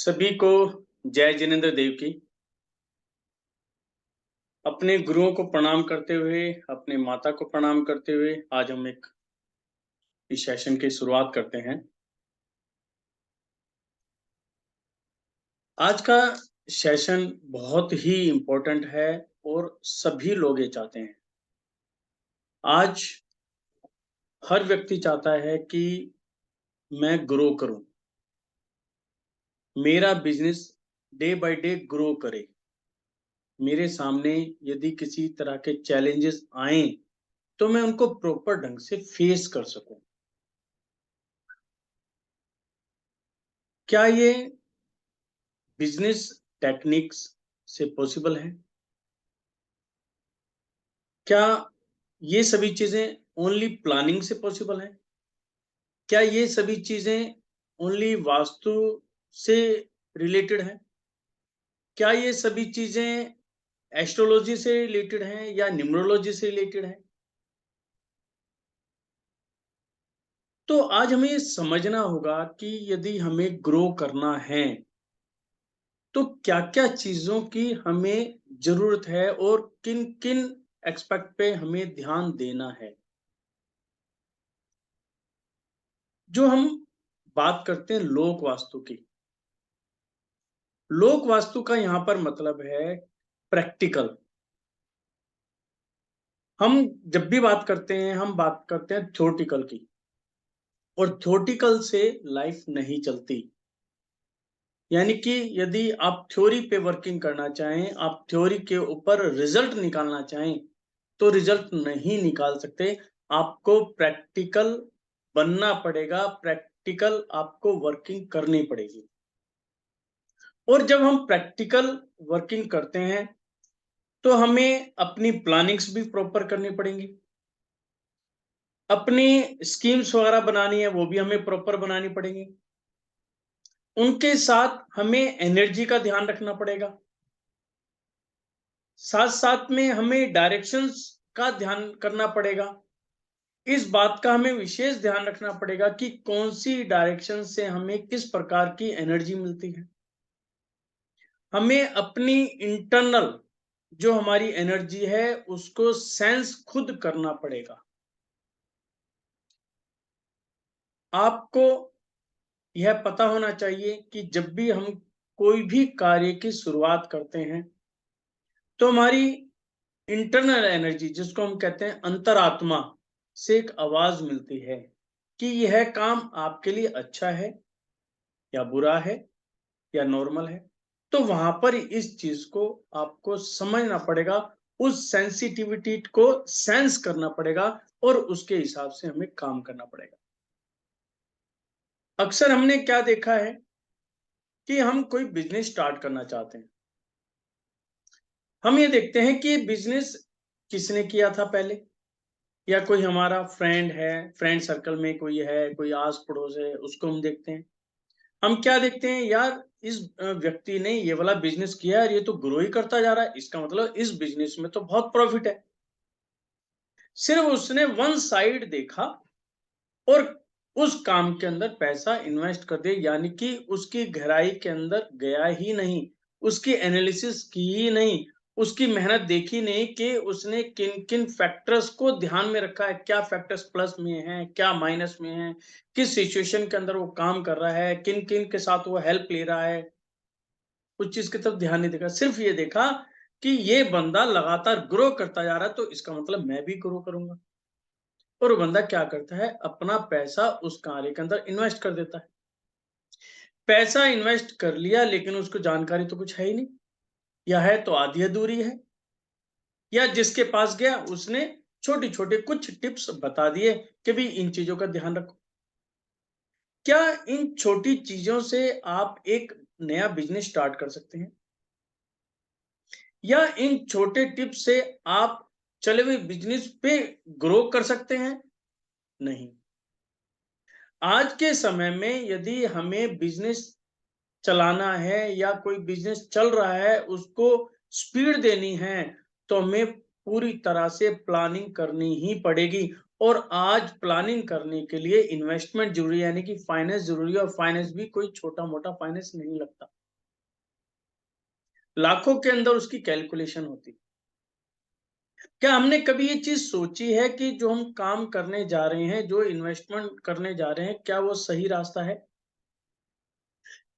सभी को जय जिनेंद्र देव की। अपने गुरुओं को प्रणाम करते हुए, अपने माता को प्रणाम करते हुए आज हम एक इस सेशन की शुरुआत करते हैं। आज का सेशन बहुत ही इम्पोर्टेंट है और सभी लोग ये चाहते हैं। आज हर व्यक्ति चाहता है कि मैं ग्रो करूं, मेरा business day by day grow करे। मेरे सामने यदि किसी तरह के चैलेंजेस आए तो मैं उनको प्रॉपर ढंग से फेस कर सकूं। क्या ये बिजनेस टेक्निक्स से पॉसिबल है? क्या ये सभी चीजें ओनली प्लानिंग से पॉसिबल है? क्या ये सभी चीजें ओनली वास्तु से रिलेटेड है? क्या ये सभी चीजें एस्ट्रोलॉजी से रिलेटेड हैं या न्यूमरोलॉजी से रिलेटेड है? तो आज हमें समझना होगा कि यदि हमें ग्रो करना है तो क्या-क्या चीजों की हमें जरूरत है और किन-किन एस्पेक्ट पे हमें ध्यान देना है। जो हम बात करते हैं लोक वास्तु की, लोक वास्तु का यहाँ पर मतलब है प्रैक्टिकल। हम जब भी बात करते हैं, हम बात करते हैं थ्योरेटिकल की, और थ्योरेटिकल से लाइफ नहीं चलती। यानी कि यदि आप थ्योरी पे वर्किंग करना चाहें, आप थ्योरी के ऊपर रिजल्ट निकालना चाहें, तो रिजल्ट नहीं निकाल सकते। आपको प्रैक्टिकल बनना पड़ेगा, प्रैक्टिकल आपको वर्किंग करनी पड़ेगी। और जब हम प्रैक्टिकल वर्किंग करते हैं तो हमें अपनी प्लानिंग्स भी प्रॉपर करनी पड़ेंगी। अपनी स्कीम्स वगैरह बनानी है वो भी हमें प्रॉपर बनानी पड़ेंगी। उनके साथ हमें एनर्जी का ध्यान रखना पड़ेगा। साथ साथ में हमें डायरेक्शंस का ध्यान करना पड़ेगा। इस बात का हमें विशेष ध्यान रखना पड़ेगा कि कौन सी डायरेक्शन से हमें किस प्रकार की एनर्जी मिलती है। हमें अपनी इंटरनल जो हमारी एनर्जी है उसको सेंस खुद करना पड़ेगा। आपको यह पता होना चाहिए कि जब भी हम कोई भी कार्य की शुरुआत करते हैं तो हमारी इंटरनल एनर्जी, जिसको हम कहते हैं अंतरात्मा, से एक आवाज मिलती है कि यह काम आपके लिए अच्छा है या बुरा है या नॉर्मल है। तो वहां पर इस चीज को आपको समझना पड़ेगा, उस सेंसिटिविटी को सेंस करना पड़ेगा और उसके हिसाब से हमें काम करना पड़ेगा। अक्सर हमने क्या देखा है कि हम कोई बिजनेस स्टार्ट करना चाहते हैं। हम ये देखते हैं कि बिजनेस किसने किया था पहले, या कोई हमारा फ्रेंड है, फ्रेंड सर्कल में कोई है, कोई आस पड़ोस है, उसको हम देखते हैं। हम क्या देखते हैं, यार इस व्यक्ति ने ये वाला बिजनेस किया है और ये तो ग्रो ही करता जा रहा है, इसका मतलब इस बिजनेस में तो बहुत प्रॉफिट है। सिर्फ उसने वन साइड देखा और उस काम के अंदर पैसा इन्वेस्ट कर दिया, यानी कि उसकी गहराई के अंदर गया ही नहीं, उसकी एनालिसिस की ही नहीं, उसकी मेहनत देखी नहीं कि उसने किन किन फैक्टर्स को ध्यान में रखा है, क्या फैक्टर्स प्लस में हैं, क्या माइनस में हैं, किस सिचुएशन के अंदर वो काम कर रहा है, किन किन के साथ वो हेल्प ले रहा है। उस चीज की तरफ ध्यान नहीं देखा, सिर्फ ये देखा कि ये बंदा लगातार ग्रो करता जा रहा है तो इसका मतलब मैं भी ग्रो करूंगा। और वो बंदा क्या करता है, अपना पैसा उस कार्य के अंदर इन्वेस्ट कर देता है। पैसा इन्वेस्ट कर लिया लेकिन उसको जानकारी तो कुछ है ही नहीं, या है तो आधी अधूरी है, या जिसके पास गया उसने छोटे छोटे कुछ टिप्स बता दिए कि भी इन चीजों का ध्यान रखो। क्या इन छोटी चीजों से आप एक नया बिजनेस स्टार्ट कर सकते हैं, या इन छोटे टिप्स से आप चले हुए बिजनेस पे ग्रो कर सकते हैं? नहीं। आज के समय में यदि हमें बिजनेस चलाना है या कोई बिजनेस चल रहा है उसको स्पीड देनी है तो हमें पूरी तरह से प्लानिंग करनी ही पड़ेगी। और आज प्लानिंग करने के लिए इन्वेस्टमेंट जरूरी है, यानी कि फाइनेंस जरूरी है, और फाइनेंस भी कोई छोटा मोटा फाइनेंस नहीं लगता, लाखों के अंदर उसकी कैलकुलेशन होती है। क्या हमने कभी ये चीज सोची है कि जो हम काम करने जा रहे हैं, जो इन्वेस्टमेंट करने जा रहे हैं, क्या वो सही रास्ता है?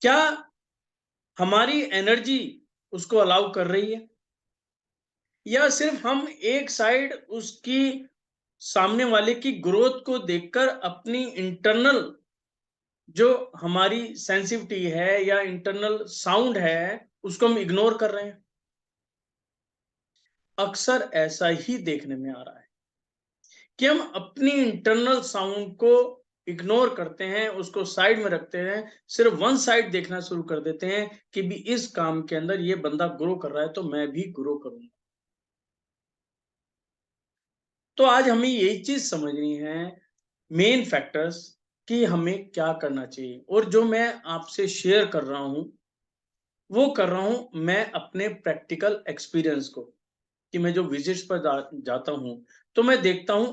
क्या हमारी एनर्जी उसको अलाउ कर रही है, या सिर्फ हम एक साइड उसकी सामने वाले की ग्रोथ को देखकर अपनी इंटरनल जो हमारी सेंसिटिविटी है या इंटरनल साउंड है उसको हम इग्नोर कर रहे हैं? अक्सर ऐसा ही देखने में आ रहा है कि हम अपनी इंटरनल साउंड को इग्नोर करते हैं, उसको साइड में रखते हैं, सिर्फ वन साइड देखना शुरू कर देते हैं कि भी इस काम के अंदर ये बंदा ग्रो कर रहा है तो मैं भी ग्रो करूंगा। तो आज हमें यही चीज समझनी है, मेन फैक्टर्स, कि हमें क्या करना चाहिए। और जो मैं आपसे शेयर कर रहा हूं वो कर रहा हूं मैं अपने प्रैक्टिकल एक्सपीरियंस को, कि मैं जो विजिट्स पर जाता हूं तो मैं देखता हूं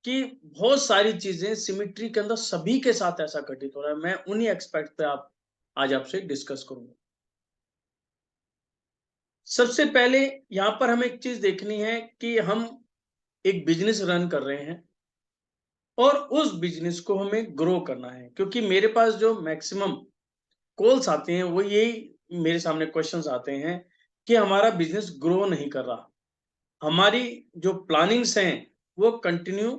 कि बहुत सारी चीजें सिमिट्री के अंदर सभी के साथ ऐसा घटित हो रहा है। मैं उन्हीं एक्सपेक्ट पे आज आपसे डिस्कस करूंगा। सबसे पहले यहां पर हमें एक चीज देखनी है कि हम एक बिजनेस रन कर रहे हैं और उस बिजनेस को हमें ग्रो करना है, क्योंकि मेरे पास जो मैक्सिमम कॉल्स आते हैं वो यही मेरे सामने क्वेश्चंस आते हैं कि हमारा बिजनेस ग्रो नहीं कर रहा, हमारी जो प्लानिंग्स हैं वो कंटिन्यू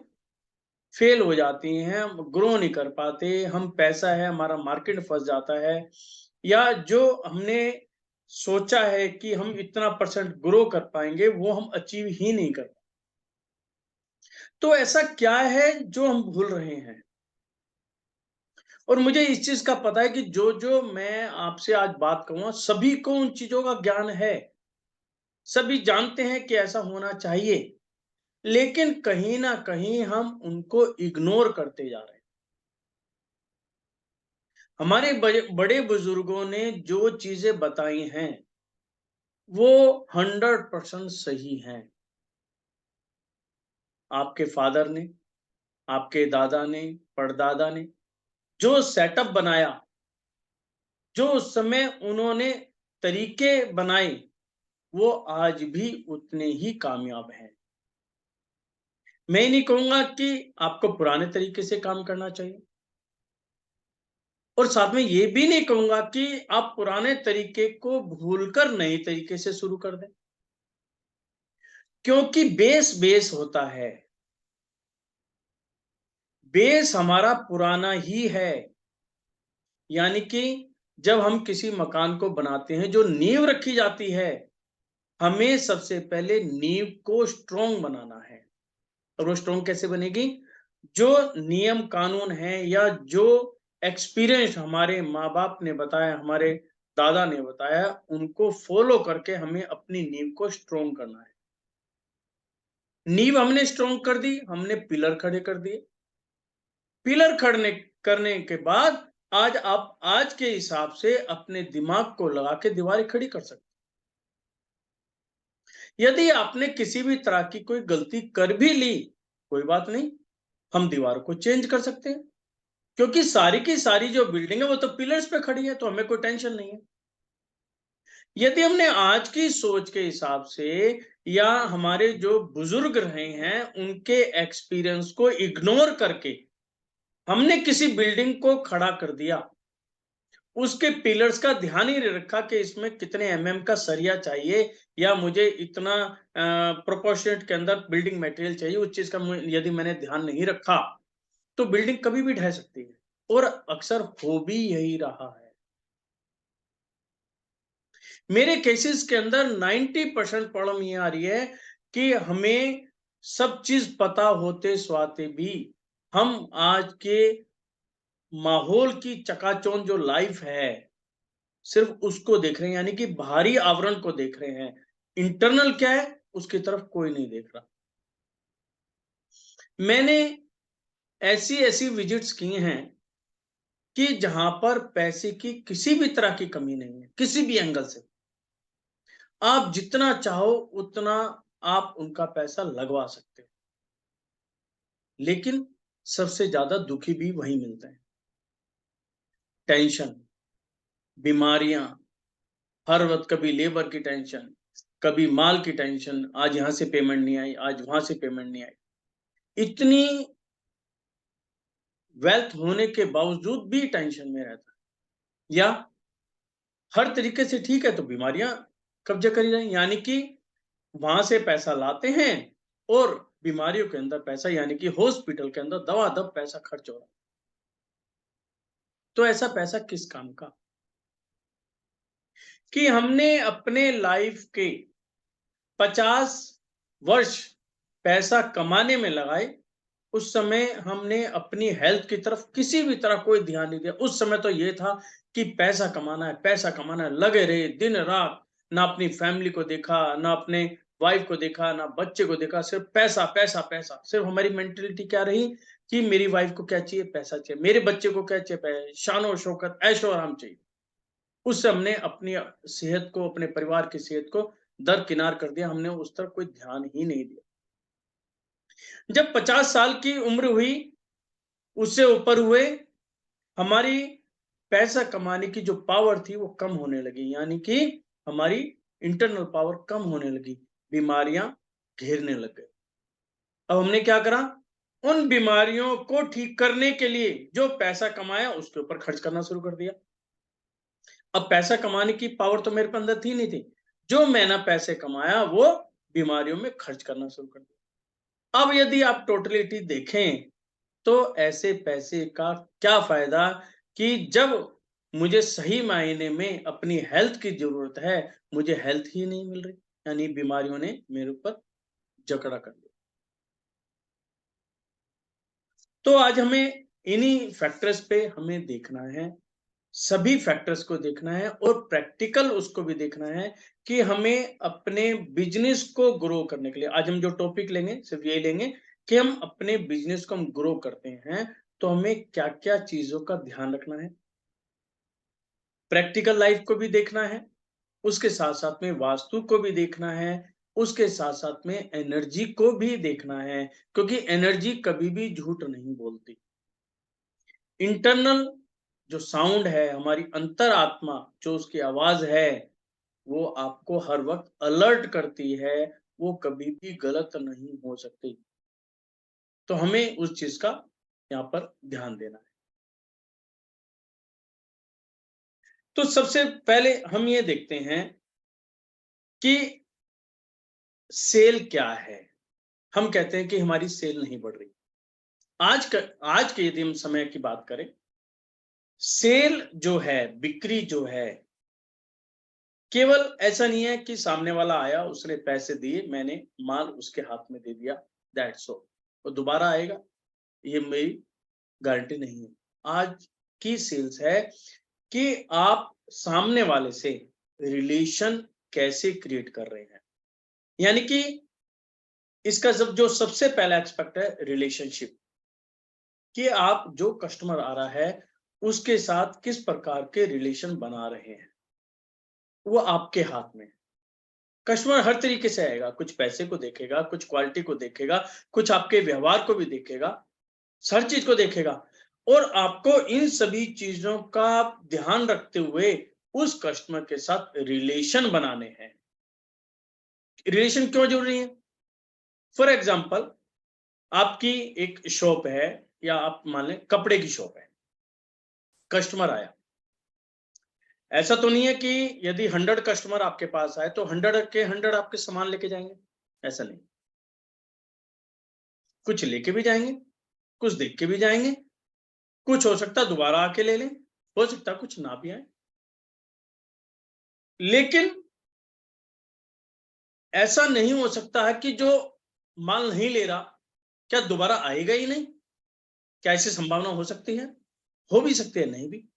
फेल हो जाती हैं, हम ग्रो नहीं कर पाते, हम पैसा है हमारा मार्केट फंस जाता है, या जो हमने सोचा है कि हम इतना परसेंट ग्रो कर पाएंगे वो हम अचीव ही नहीं कर। तो ऐसा क्या है जो हम भूल रहे हैं? और मुझे इस चीज का पता है कि जो जो मैं आपसे आज बात करूंगा सभी को उन चीजों का ज्ञान है, सभी जानते हैं कि ऐसा होना चाहिए, लेकिन कहीं ना कहीं हम उनको इग्नोर करते जा रहे हैं। हमारे बड़े बुजुर्गों ने जो चीजें बताई हैं वो 100% सही हैं। आपके फादर ने, आपके दादा ने, परदादा ने जो सेटअप बनाया, जो उस समय उन्होंने तरीके बनाए, वो आज भी उतने ही कामयाब हैं। मैं नहीं कहूंगा कि आपको पुराने तरीके से काम करना चाहिए, और साथ में ये भी नहीं कहूंगा कि आप पुराने तरीके को भूलकर नए तरीके से शुरू कर दें, क्योंकि बेस बेस होता है, बेस हमारा पुराना ही है। यानी कि जब हम किसी मकान को बनाते हैं, जो नींव रखी जाती है, हमें सबसे पहले नींव को स्ट्रोंग बनाना है। और वो स्ट्रोंग कैसे बनेगी? जो नियम कानून है या जो एक्सपीरियंस हमारे माँ बाप ने बताया, हमारे दादा ने बताया, उनको फॉलो करके हमें अपनी नींव को स्ट्रोंग करना है। नींव हमने स्ट्रोंग कर दी, हमने पिलर खड़े कर दिए। पिलर खड़े करने के बाद आज आप आज के हिसाब से अपने दिमाग को लगा के दीवारें खड़ी कर सकते। यदि आपने किसी भी तरह की कोई गलती कर भी ली, कोई बात नहीं, हम दीवार को चेंज कर सकते हैं, क्योंकि सारी की सारी जो बिल्डिंग है वो तो पिलर्स पे खड़ी है, तो हमें कोई टेंशन नहीं है। यदि हमने आज की सोच के हिसाब से या हमारे जो बुजुर्ग रहे हैं उनके एक्सपीरियंस को इग्नोर करके हमने किसी बिल्डिंग को खड़ा कर दिया, उसके पिलर्स का ध्यान ही नहीं रखा कि इसमें कितने एमएम का सरिया चाहिए, या मुझे इतना प्रोपोर्शनेट के अंदर बिल्डिंग मटेरियल चाहिए, उस चीज का यदि मैंने ध्यान नहीं रखा तो बिल्डिंग कभी भी ढह सकती है, और अक्सर हो भी यही रहा है। मेरे केसेस के अंदर 90% प्रॉब्लम ये आ रही है कि हमें सब चीज पता होते स्वाते भी हम आज के माहौल की चकाचौंध जो लाइफ है सिर्फ उसको देख रहे हैं, यानी कि बाहरी आवरण को देख रहे हैं, इंटरनल क्या है उसकी तरफ कोई नहीं देख रहा। मैंने ऐसी ऐसी विजिट्स की हैं कि जहां पर पैसे की किसी भी तरह की कमी नहीं है, किसी भी एंगल से आप जितना चाहो उतना आप उनका पैसा लगवा सकते हो। लेकिन सबसे ज्यादा दुखी भी वही मिलते हैं। टेंशन, बीमारियां, हर वक्त कभी लेबर की टेंशन, कभी माल की टेंशन, आज यहां से पेमेंट नहीं आई, आज वहां से पेमेंट नहीं आई। इतनी वेल्थ होने के बावजूद भी टेंशन में रहता है, या हर तरीके से ठीक है तो बीमारियां कब्जा करी जाए, यानी कि वहां से पैसा लाते हैं और बीमारियों के अंदर पैसा, यानी कि हॉस्पिटल के अंदर दवा दब पैसा खर्च हो रहा है। तो ऐसा पैसा किस काम का, कि हमने अपने लाइफ के 50 वर्ष पैसा कमाने में लगाए, उस समय हमने अपनी हेल्थ की तरफ किसी भी तरह कोई ध्यान नहीं दिया। उस समय तो ये था कि पैसा कमाना है, पैसा कमाना है, लगे रहे दिन रात, ना अपनी फैमिली को देखा, ना अपने वाइफ को देखा, ना बच्चे को देखा, सिर्फ पैसा पैसा पैसा। सिर्फ हमारी मेंटेलिटी क्या रही कि मेरी वाइफ को क्या चाहिए, पैसा चाहिए, मेरे बच्चे को क्या चाहिए, शानो शौकत ऐशो आराम चाहिए। उससे हमने अपनी सेहत को, अपने परिवार की सेहत को दरकिनार कर दिया, हमने उस तरफ कोई ध्यान ही नहीं दिया। जब 50 साल की उम्र हुई, उससे ऊपर हुए, हमारी पैसा कमाने की जो पावर थी वो कम होने लगी, यानी कि हमारी इंटरनल पावर कम होने लगी, बीमारियां घेरने लग गई। अब हमने क्या करा, उन बीमारियों को ठीक करने के लिए जो पैसा कमाया उसके ऊपर खर्च करना शुरू कर दिया। अब पैसा कमाने की पावर तो मेरे अंदर थी नहीं थी, जो मैंने पैसे कमाया वो बीमारियों में खर्च करना शुरू कर दिया। अब यदि आप टोटलिटी देखें तो ऐसे पैसे का क्या फायदा, कि जब मुझे सही मायने में अपनी हेल्थ की जरूरत है, मुझे हेल्थ ही नहीं मिल रही, यानी बीमारियों ने मेरे ऊपर जकड़ा कर दिया। तो आज हमें इन्हीं फैक्टर्स पे हमें देखना है, सभी फैक्टर्स को देखना है और प्रैक्टिकल उसको भी देखना है, कि हमें अपने बिजनेस को ग्रो करने के लिए आज हम जो टॉपिक लेंगे सिर्फ यही लेंगे, कि हम अपने बिजनेस को हम ग्रो करते हैं तो हमें क्या क्या चीजों का ध्यान रखना है। प्रैक्टिकल लाइफ को भी देखना है, उसके साथ साथ में वास्तु को भी देखना है, उसके साथ साथ में एनर्जी को भी देखना है, क्योंकि एनर्जी कभी भी झूठ नहीं बोलती। इंटरनल जो साउंड है, हमारी अंतर आत्मा जो उसकी आवाज है, वो आपको हर वक्त अलर्ट करती है, वो कभी भी गलत नहीं हो सकती। तो हमें उस चीज का यहाँ पर ध्यान देना है। तो सबसे पहले हम ये देखते हैं कि सेल क्या है। हम कहते हैं कि हमारी सेल नहीं बढ़ रही। आज के यदि हम समय की बात करें, सेल जो है, बिक्री जो है, केवल ऐसा नहीं है कि सामने वाला आया, उसने पैसे दिए, मैंने माल उसके हाथ में दे दिया, दैट्स ऑल, वो दोबारा आएगा, ये मेरी गारंटी नहीं है। आज की सेल्स है कि आप सामने वाले से रिलेशन कैसे क्रिएट कर रहे हैं, यानी कि इसका जो सबसे पहला एक्सपेक्ट है रिलेशनशिप, कि आप जो कस्टमर आ रहा है उसके साथ किस प्रकार के रिलेशन बना रहे हैं, वो आपके हाथ में है। कस्टमर हर तरीके से आएगा, कुछ पैसे को देखेगा, कुछ क्वालिटी को देखेगा, कुछ आपके व्यवहार को भी देखेगा, हर चीज को देखेगा, और आपको इन सभी चीजों का ध्यान रखते हुए उस कस्टमर के साथ रिलेशन बनाने हैं। रिलेशन क्यों जरूरी है? फॉर एग्जाम्पल, आपकी एक शॉप है, या आप मान लें कपड़े की शॉप है, कस्टमर आया, ऐसा तो नहीं है कि यदि 100 कस्टमर आपके पास आए तो 100 के 100 आपके सामान लेके जाएंगे, ऐसा नहीं। कुछ लेके भी जाएंगे, कुछ देख के भी जाएंगे, कुछ हो सकता है दोबारा आके ले लें, हो सकता है कुछ ना भी आए। लेकिन ऐसा नहीं हो सकता है कि जो माल नहीं ले रहा क्या दोबारा आएगा ही नहीं? क्या ऐसी संभावना हो सकती है? हो भी सकती है, नहीं भी।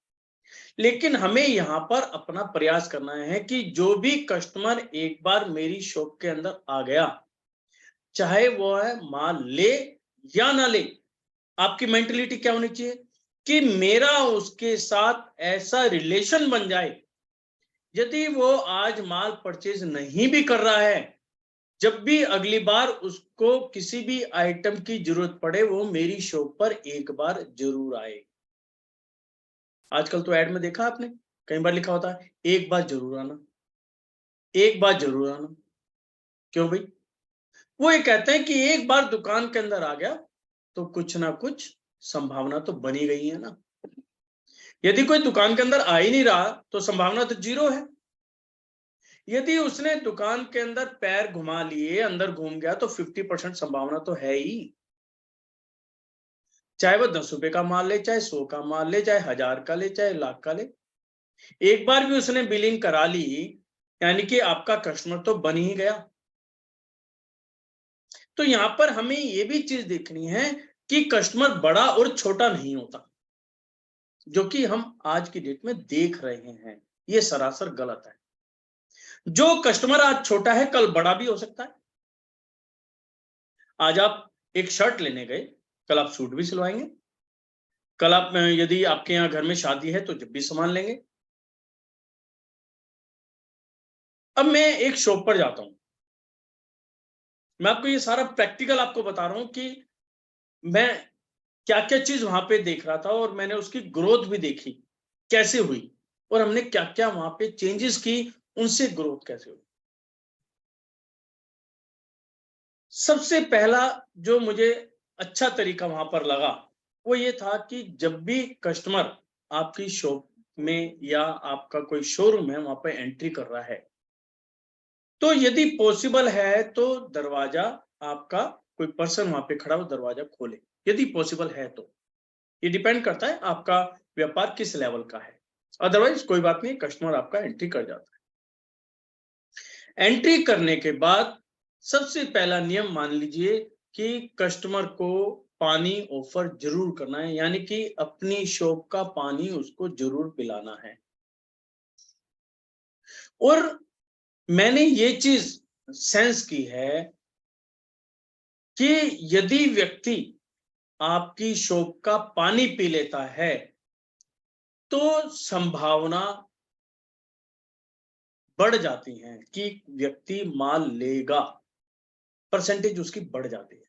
लेकिन हमें यहाँ पर अपना प्रयास करना है कि जो भी कस्टमर एक बार मेरी शॉप के अंदर आ गया, चाहे वो है माल ले या ना ले, आपकी मेंटलिटी क्या होनी चाहिए, कि मेरा उसके साथ ऐसा रिलेशन बन जाए, यदि वो आज माल परचेज नहीं भी कर रहा है जब भी अगली बार उसको किसी भी आइटम की जरूरत पड़े, वो मेरी शॉप पर एक बार जरूर आए। आजकल तो ऐड में देखा आपने, कई बार लिखा होता है एक बार जरूर आना, एक बार जरूर आना। क्यों भाई? वो ये कहते हैं कि एक बार दुकान के अंदर आ गया तो कुछ ना कुछ संभावना तो बनी गई है ना। यदि कोई दुकान के अंदर आ ही नहीं रहा तो संभावना तो जीरो है। यदि उसने दुकान के अंदर पैर घुमा लिए, अंदर घूम गया, तो 50% संभावना तो है ही। चाहे वो 10 रुपए का माल ले, चाहे 100 का माल ले, चाहे 1000 का ले, चाहे लाख का ले, एक बार भी उसने बिलिंग करा ली, यानी कि आपका कस्टमर तो बन ही गया। तो यहां पर हमें ये भी चीज देखनी है कि कस्टमर बड़ा और छोटा नहीं होता, जो कि हम आज की डेट में देख रहे हैं। ये सरासर गलत है। जो कस्टमर आज छोटा है, कल बड़ा भी हो सकता है। आज आप एक शर्ट लेने गए, कल आप सूट भी सिलवाएंगे। कल आप यदि आपके यहाँ घर में शादी है तो जब भी सामान लेंगे। अब मैं एक शॉप पर जाता हूं, मैं आपको ये सारा प्रैक्टिकल आपको बता रहा हूं कि मैं क्या क्या चीज वहां पे देख रहा था और मैंने उसकी ग्रोथ भी देखी कैसे हुई, और हमने क्या क्या वहां पे चेंजेस की, उनसे ग्रोथ कैसे हुई। सबसे पहला जो मुझे अच्छा तरीका वहां पर लगा, वो ये था कि जब भी कस्टमर आपकी शॉप में या आपका कोई शोरूम है वहां पर एंट्री कर रहा है, तो यदि पॉसिबल है तो दरवाजा, आपका कोई पर्सन वहां पे खड़ा हो दरवाजा खोले, यदि पॉसिबल है तो। ये डिपेंड करता है आपका व्यापार किस लेवल का है। अदरवाइज कोई बात नहीं, कस्टमर आपका एंट्री कर जाता है। एंट्री करने के बाद सबसे पहला नियम मान लीजिए कि कस्टमर को पानी ऑफर जरूर करना है, यानी कि अपनी शॉप का पानी उसको जरूर पिलाना है। और मैंने ये चीज सेंस की है कि यदि व्यक्ति आपकी शॉप का पानी पी लेता है तो संभावना बढ़ जाती है कि व्यक्ति माल लेगा, परसेंटेज उसकी बढ़ जाती है।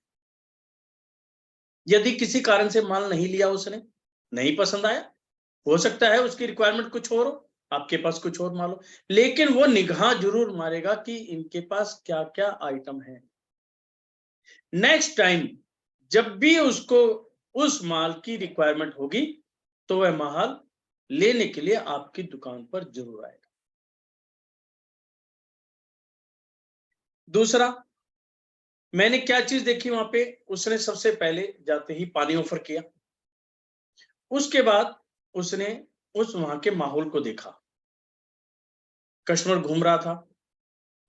यदि किसी कारण से माल नहीं लिया, उसने नहीं पसंद आया, हो सकता है उसकी रिक्वायरमेंट कुछ और हो, आपके पास कुछ और माल हो, लेकिन वो निगाह जरूर मारेगा कि इनके पास क्या क्या आइटम है। नेक्स्ट टाइम जब भी उसको उस माल की रिक्वायरमेंट होगी तो वह माल लेने के लिए आपकी दुकान पर जरूर आएगा। दूसरा, मैंने क्या चीज देखी वहां पे, उसने सबसे पहले जाते ही पानी ऑफर किया। उसके बाद उसने उस वहां के माहौल को देखा, कस्टमर घूम रहा था।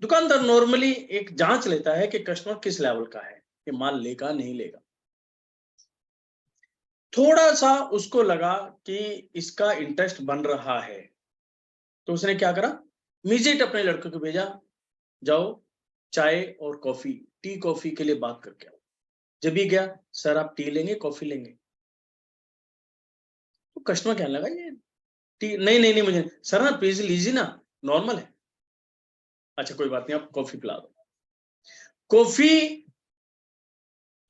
दुकानदार नॉर्मली एक जांच लेता है कि कस्टमर किस लेवल का है, कि माल लेगा नहीं लेगा। थोड़ा सा उसको लगा कि इसका इंटरेस्ट बन रहा है, तो उसने क्या करा, इमीडिएट अपने लड़के को भेजा, जाओ चाय और कॉफी, टी कॉफी के लिए बात करके आओ। जब भी गया, सर आप टी लेंगे कॉफी लेंगे? तो कस्टमर कहने लगा ये टी नहीं नहीं नहीं मुझे, सर ना प्लीज लीजिए ना, नॉर्मल है। अच्छा कोई बात नहीं, आप कॉफी पिला दो। कॉफी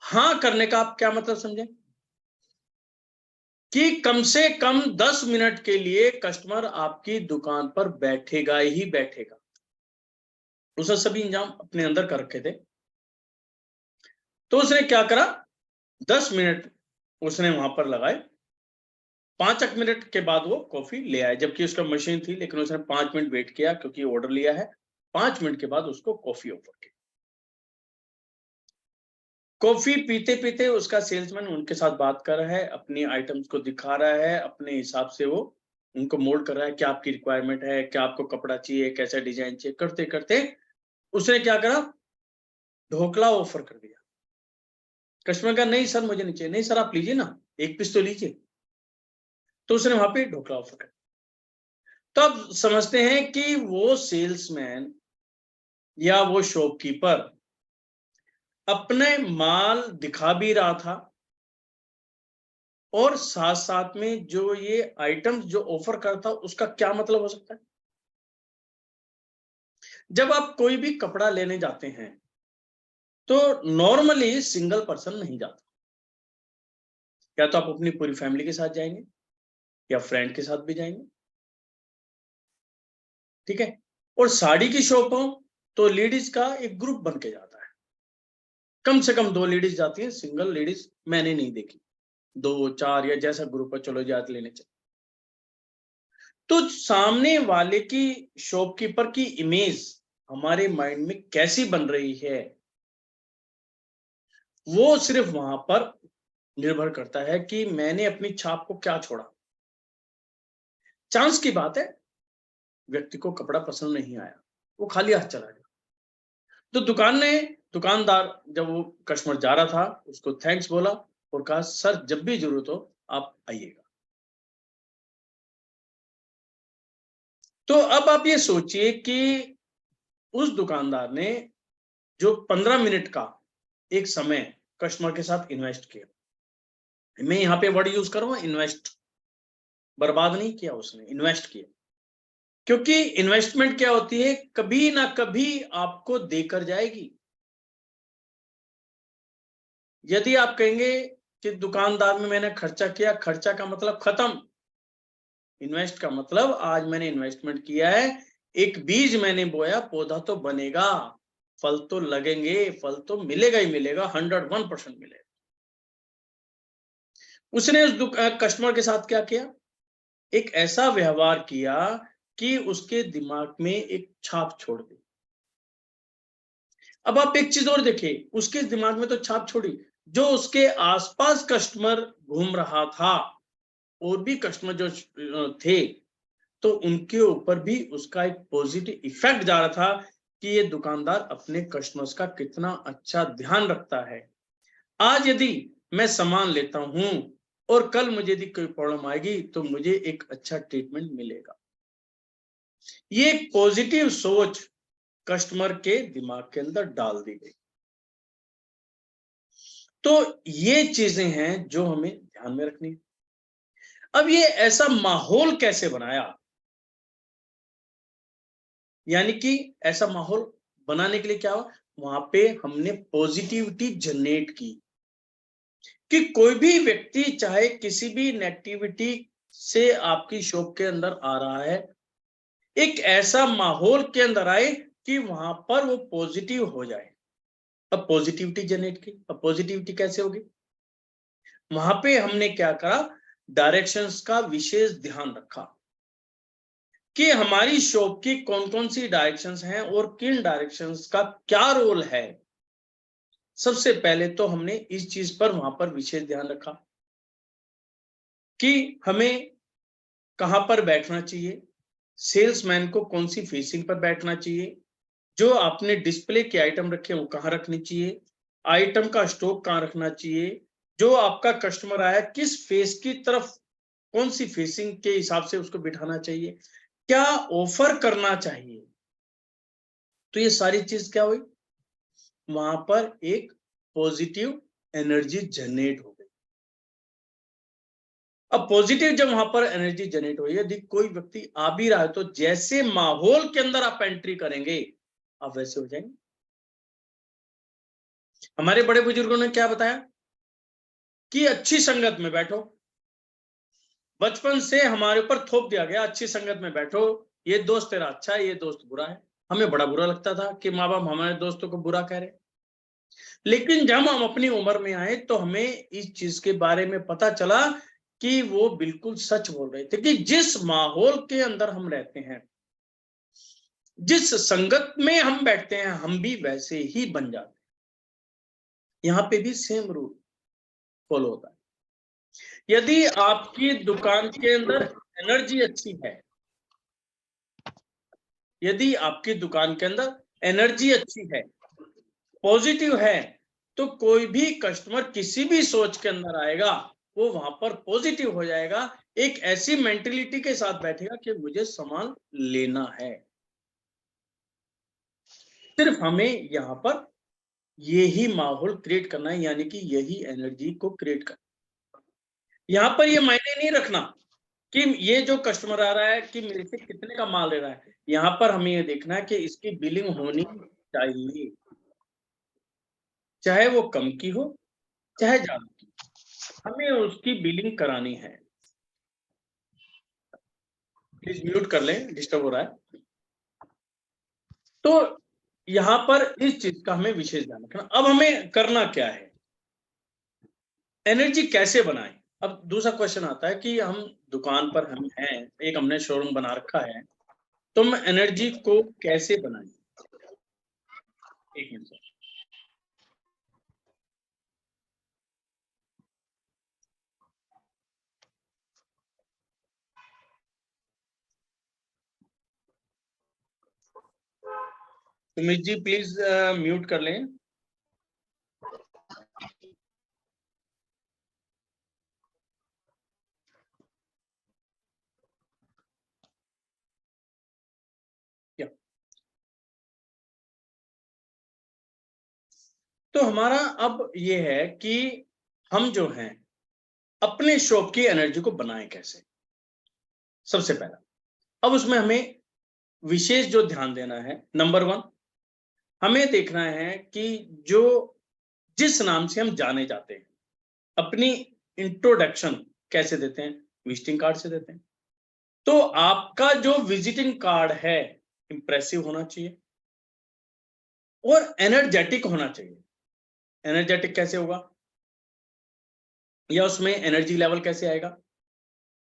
हाँ करने का आप क्या मतलब समझे, कि कम से कम 10 मिनट के लिए कस्टमर आपकी दुकान पर बैठेगा ही बैठेगा। उसने सभी इंतजाम अपने अंदर कर रखे थे। तो उसने क्या करा, 10 मिनट उसने वहां पर लगाए, 5 मिनट के बाद वो कॉफी ले आया, जबकि उसका मशीन थी, लेकिन उसने 5 मिनट वेट किया क्योंकि ऑर्डर लिया है। 5 मिनट के बाद उसको कॉफी ऑफर की। कॉफी पीते पीते उसका सेल्समैन उनके साथ बात कर रहा है, अपनी आइटम्स को दिखा रहा है, अपने हिसाब से वो उनको मोल्ड कर रहा है, क्या आपकी रिक्वायरमेंट है, क्या आपको कपड़ा चाहिए, कैसा डिजाइन चाहिए, करते करते उसने क्या करा, ढोकला ऑफर कर दिया। कस्टमर का नहीं सर मुझे नहीं चाहिए, नहीं सर आप लीजिए ना, एक पीस तो लीजिए। तो उसने वहां पे ढोकला ऑफर कर दिया। तब समझते हैं कि वो सेल्समैन या वो शॉपकीपर अपने माल दिखा भी रहा था, और साथ साथ में जो ये आइटम्स जो ऑफर करता उसका क्या मतलब हो सकता है। जब आप कोई भी कपड़ा लेने जाते हैं तो नॉर्मली सिंगल पर्सन नहीं जाता, या तो आप अपनी पूरी फैमिली के साथ जाएंगे या फ्रेंड के साथ भी जाएंगे, ठीक है। और साड़ी की शॉप हो तो लेडीज का एक ग्रुप बन के जाता है, कम से कम 2 लेडीज जाती हैं, सिंगल लेडीज मैंने नहीं देखी, 2 4 या जैसा ग्रुप है चलो जात लेने चले। तो सामने वाले की शॉपकीपर की इमेज हमारे माइंड में कैसी बन रही है, वो सिर्फ वहां पर निर्भर करता है कि मैंने अपनी छाप को क्या छोड़ा। चांस की बात है, व्यक्ति को कपड़ा पसंद नहीं आया, वो खाली हाथ चला गया, तो दुकानदार जब वो कस्टमर जा रहा था उसको थैंक्स बोला और कहा सर जब भी जरूरत हो आप आइएगा। तो अब आप ये सोचिए कि उस दुकानदार ने जो 15 मिनट का एक समय कस्टमर के साथ इन्वेस्ट किया, मैं यहाँ पे वर्ड यूज करूंगा इन्वेस्ट, बर्बाद नहीं किया उसने, इन्वेस्ट किया। क्योंकि इन्वेस्टमेंट क्या होती है, कभी ना कभी आपको देकर जाएगी। यदि आप कहेंगे कि दुकानदार में मैंने खर्चा किया, खर्चा का मतलब खत्म, इन्वेस्ट का मतलब आज मैंने इन्वेस्टमेंट किया है, एक बीज मैंने बोया, पौधा तो बनेगा, फल तो लगेंगे, फल तो मिलेगा ही मिलेगा, 101% मिलेगा। उसने उस कस्टमर के साथ क्या किया, एक ऐसा व्यवहार किया कि उसके दिमाग में एक छाप छोड़ दी। अब आप एक चीज और देखिए, उसके दिमाग में तो छाप छोड़ी, जो उसके आसपास कस्टमर घूम रहा था और भी कस्टमर जो थे, तो उनके ऊपर भी उसका एक पॉजिटिव इफेक्ट जा रहा था कि ये दुकानदार अपने कस्टमर्स का कितना अच्छा ध्यान रखता है। आज यदि मैं सामान लेता हूं और कल मुझे यदि कोई प्रॉब्लम आएगी तो मुझे एक अच्छा ट्रीटमेंट मिलेगा, ये एक पॉजिटिव सोच कस्टमर के दिमाग के अंदर डाल दी गई। तो ये चीजें हैं जो हमें ध्यान में रखनी है। अब ये ऐसा माहौल कैसे बनाया, यानी कि ऐसा माहौल बनाने के लिए क्या हुआ, वहां पे हमने पॉजिटिविटी जनरेट की कि कोई भी व्यक्ति चाहे किसी भी नेगेटिविटी से आपकी शॉप के अंदर आ रहा है, एक ऐसा माहौल के अंदर आए कि वहां पर वो पॉजिटिव हो जाए। अब पॉजिटिविटी जनरेट की, अब पॉजिटिविटी कैसे होगी, वहां पे हमने क्या करा, डायरेक्शंस का विशेष ध्यान रखा कि हमारी शॉप की कौन कौन सी डायरेक्शंस हैं और किन डायरेक्शंस का क्या रोल है। सबसे पहले तो हमने इस चीज पर वहां पर विशेष ध्यान रखा कि हमें कहां पर बैठना चाहिए, सेल्समैन को कौन सी फेसिंग पर बैठना चाहिए, जो आपने डिस्प्ले के आइटम रखे वो कहां रखनी चाहिए, आइटम का स्टॉक कहां रखना चाहिए, जो आपका कस्टमर आया किस फेस की तरफ, कौन सी फेसिंग के हिसाब से उसको बिठाना चाहिए, क्या ऑफर करना चाहिए। तो ये सारी चीज क्या हुई, वहां पर एक पॉजिटिव एनर्जी जनरेट हो गई। अब पॉजिटिव जब वहां पर एनर्जी जनरेट हुई, यदि कोई व्यक्ति आ भी रहा है तो जैसे माहौल के अंदर आप एंट्री करेंगे आप वैसे हो जाएंगे। हमारे बड़े बुजुर्गों ने क्या बताया कि अच्छी संगत में बैठो, बचपन से हमारे ऊपर थोप दिया गया अच्छी संगत में बैठो, ये दोस्त तेरा अच्छा है, ये दोस्त बुरा है। हमें बड़ा बुरा लगता था कि माँ बाप हमारे दोस्तों को बुरा कह रहे, लेकिन जब हम अपनी उम्र में आए तो हमें इस चीज के बारे में पता चला कि वो बिल्कुल सच बोल रहे थे कि जिस माहौल के अंदर हम रहते हैं, जिस संगत में हम बैठते हैं, हम भी वैसे ही बन जाते हैं। यहाँ पे भी सेम रूल फॉलो होता है। यदि आपकी दुकान के अंदर एनर्जी अच्छी है, यदि आपकी दुकान के अंदर एनर्जी अच्छी है, पॉजिटिव है, तो कोई भी कस्टमर किसी भी सोच के अंदर आएगा वो वहां पर पॉजिटिव हो जाएगा, एक ऐसी मेंटेलिटी के साथ बैठेगा कि मुझे सामान लेना है। सिर्फ हमें यहाँ पर यही माहौल क्रिएट करना है, यानी कि यही एनर्जी को क्रिएट करना। यहाँ पर ये मायने नहीं रखना कि ये जो कस्टमर आ रहा है कि मेरे से कितने का माल ले रहा है, यहाँ पर हमें ये देखना है कि इसकी बिलिंग होनी चाहिए। चाहे वो कम की हो चाहे ज्यादा की, हमें उसकी बिलिंग करानी है। प्लीज म्यूट कर लें, डिस्टर्ब हो रहा है। तो यहाँ पर इस चीज का हमें विशेष ध्यान रखना। अब हमें करना क्या है, एनर्जी कैसे बनाएं। अब दूसरा क्वेश्चन आता है कि हम दुकान पर हम हैं, एक हमने शोरूम बना रखा है, तो हम एनर्जी को कैसे बनाएं। एक minute sir. Sumit ji please mute कर लें। क्या तो हमारा अब ये है कि हम जो हैं अपने शॉप की एनर्जी को बनाएं कैसे, सबसे पहला। अब उसमें हमें विशेष जो ध्यान देना है, नंबर वन, हमें देखना है कि जो जिस नाम से हम जाने जाते हैं, अपनी इंट्रोडक्शन कैसे देते हैं, विजिटिंग कार्ड से देते हैं। तो आपका जो विजिटिंग कार्ड है इंप्रेसिव होना चाहिए और एनर्जेटिक होना चाहिए। एनर्जेटिक कैसे होगा या उसमें एनर्जी लेवल कैसे आएगा,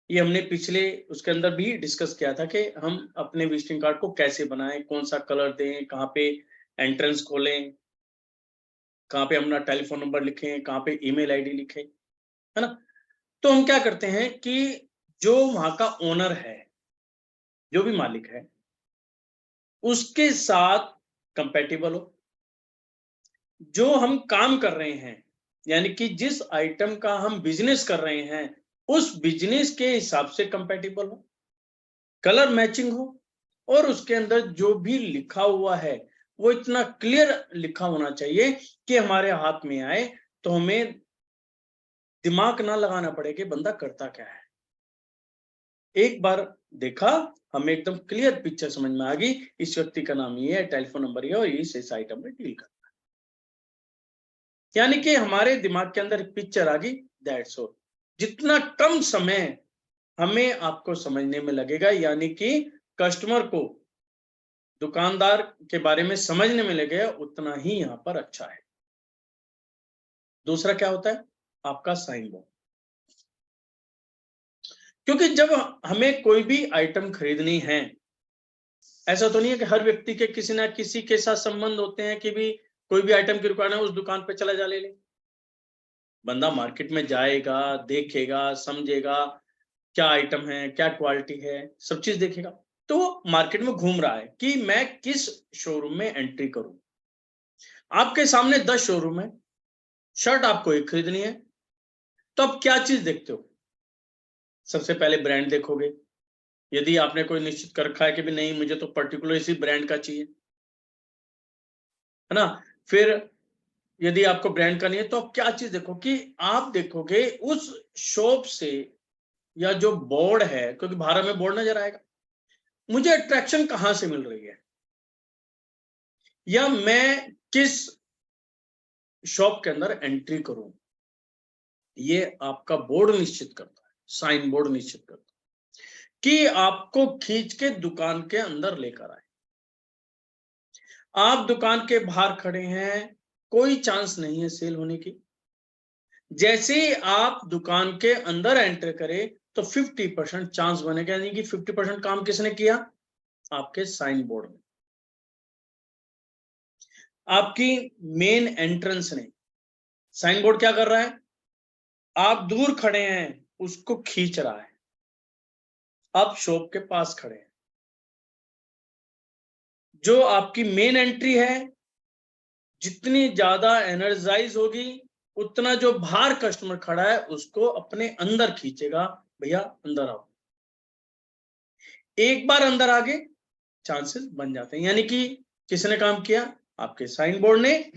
ये हमने पिछले उसके अंदर भी डिस्कस किया था कि हम अपने विजिटिंग कार्ड को कैसे बनाएं, कौन सा कलर दें, कहाँ पे एंट्रेंस खोलें, कहाँ पे अपना टेलीफोन नंबर लिखें, कहाँ पे ईमेल आईडी लिखें, है ना। तो हम क्या करते हैं कि जो वहां का ओनर है, जो भी मालिक है, उसके साथ कंपैटिबल हो। जो हम काम कर रहे हैं, यानी कि जिस आइटम का हम बिजनेस कर रहे हैं, उस बिजनेस के हिसाब से कंपैटिबल हो, कलर मैचिंग हो, और उसके अंदर जो भी लिखा हुआ है वो इतना क्लियर लिखा होना चाहिए कि हमारे हाथ में आए तो हमें दिमाग ना लगाना पड़े कि बंदा करता क्या है। एक बार देखा, हमें एकदम क्लियर पिक्चर समझ में आ गई, इस व्यक्ति का नाम ये है, टेलीफोन नंबर ये है और इस आइटम में डील करता है, यानी कि हमारे दिमाग के अंदर पिक्चर आ गई। That's all. जितना कम समय हमें आपको समझने में लगेगा, यानी कि कस्टमर को दुकानदार के बारे में समझने में लगेगा, उतना ही यहां पर अच्छा है। दूसरा क्या होता है, आपका साइन बोर्ड। क्योंकि जब हमें कोई भी आइटम खरीदनी है, ऐसा तो नहीं है कि हर व्यक्ति के किसी ना किसी के साथ संबंध होते हैं कि भी कोई भी आइटम की रिक्वायरमेंट है उस दुकान पे चला जा ले ले। बंदा मार्केट में जाएगा, देखेगा, समझेगा क्या आइटम है, क्या क्वालिटी है, सब चीज देखेगा। तो वो मार्केट में घूम रहा है कि मैं किस शोरूम में एंट्री करूं। आपके सामने 10 शोरूम है, शर्ट आपको एक खरीदनी है, तो आप क्या चीज देखते हो। सबसे पहले ब्रांड देखोगे, यदि आपने कोई निश्चित कर रखा है कि भी नहीं मुझे तो पर्टिकुलर इसी ब्रांड का चाहिए, है ना। फिर यदि आपको ब्रांड का नहीं है तो आप क्या चीज देखो कि आप देखोगे उस शॉप से, या जो बोर्ड है, क्योंकि बाहर में बोर्ड नजर आएगा, मुझे अट्रैक्शन कहां से मिल रही है, या मैं किस शॉप के अंदर एंट्री करूं। ये आपका बोर्ड निश्चित करता है, साइन बोर्ड निश्चित करता है कि आपको खींच के दुकान के अंदर लेकर आए। आप दुकान के बाहर खड़े हैं, कोई चांस नहीं है सेल होने की। जैसे ही आप दुकान के अंदर एंटर करें तो 50% चांस बनेगा, यानी कि 50% काम किसने किया, आपके साइन बोर्ड में, आपकी मेन एंट्रेंस ने। साइन बोर्ड क्या कर रहा है, आप दूर खड़े हैं उसको खींच रहा है, आप शॉप के पास खड़े हैं, जो आपकी मेन एंट्री है जितनी ज्यादा एनर्जाइज होगी, उतना जो बाहर कस्टमर खड़ा है उसको अपने अंदर खींचेगा, भैया अंदर आओ। एक बार अंदर आगे चांसेस बन जाते हैं, यानी कि किसने काम किया, आपके साइन बोर्ड ने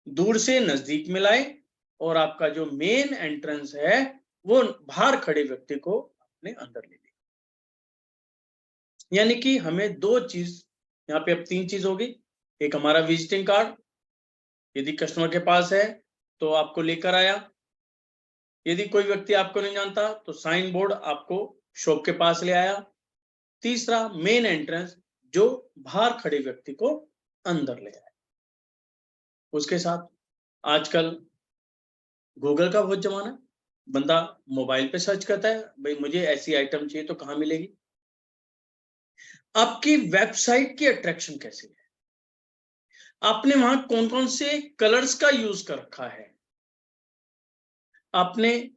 दूर से नजदीक में लाए, और आपका जो मेन एंट्रेंस है वो बाहर खड़े व्यक्ति को अपने अंदर ले लिया। यानी कि हमें दो चीज, यहाँ पे अब तीन चीज होगी, एक हमारा विजिटिंग कार्ड, यदि कस्टमर के पास है तो आपको लेकर आया, यदि कोई व्यक्ति आपको नहीं जानता तो साइन बोर्ड आपको शॉप के पास ले आया। तीसरा, मेन एंट्रेंस, जो बाहर खड़े व्यक्ति को अंदर ले आया। उसके साथ आजकल गूगल का बहुत जमाना है, बंदा मोबाइल पे सर्च करता है, भाई मुझे ऐसी आइटम चाहिए तो कहां मिलेगी। आपकी वेबसाइट की अट्रैक्शन कैसी है, आपने वहां कौन कौन से कलर्स का यूज कर रखा है, आपने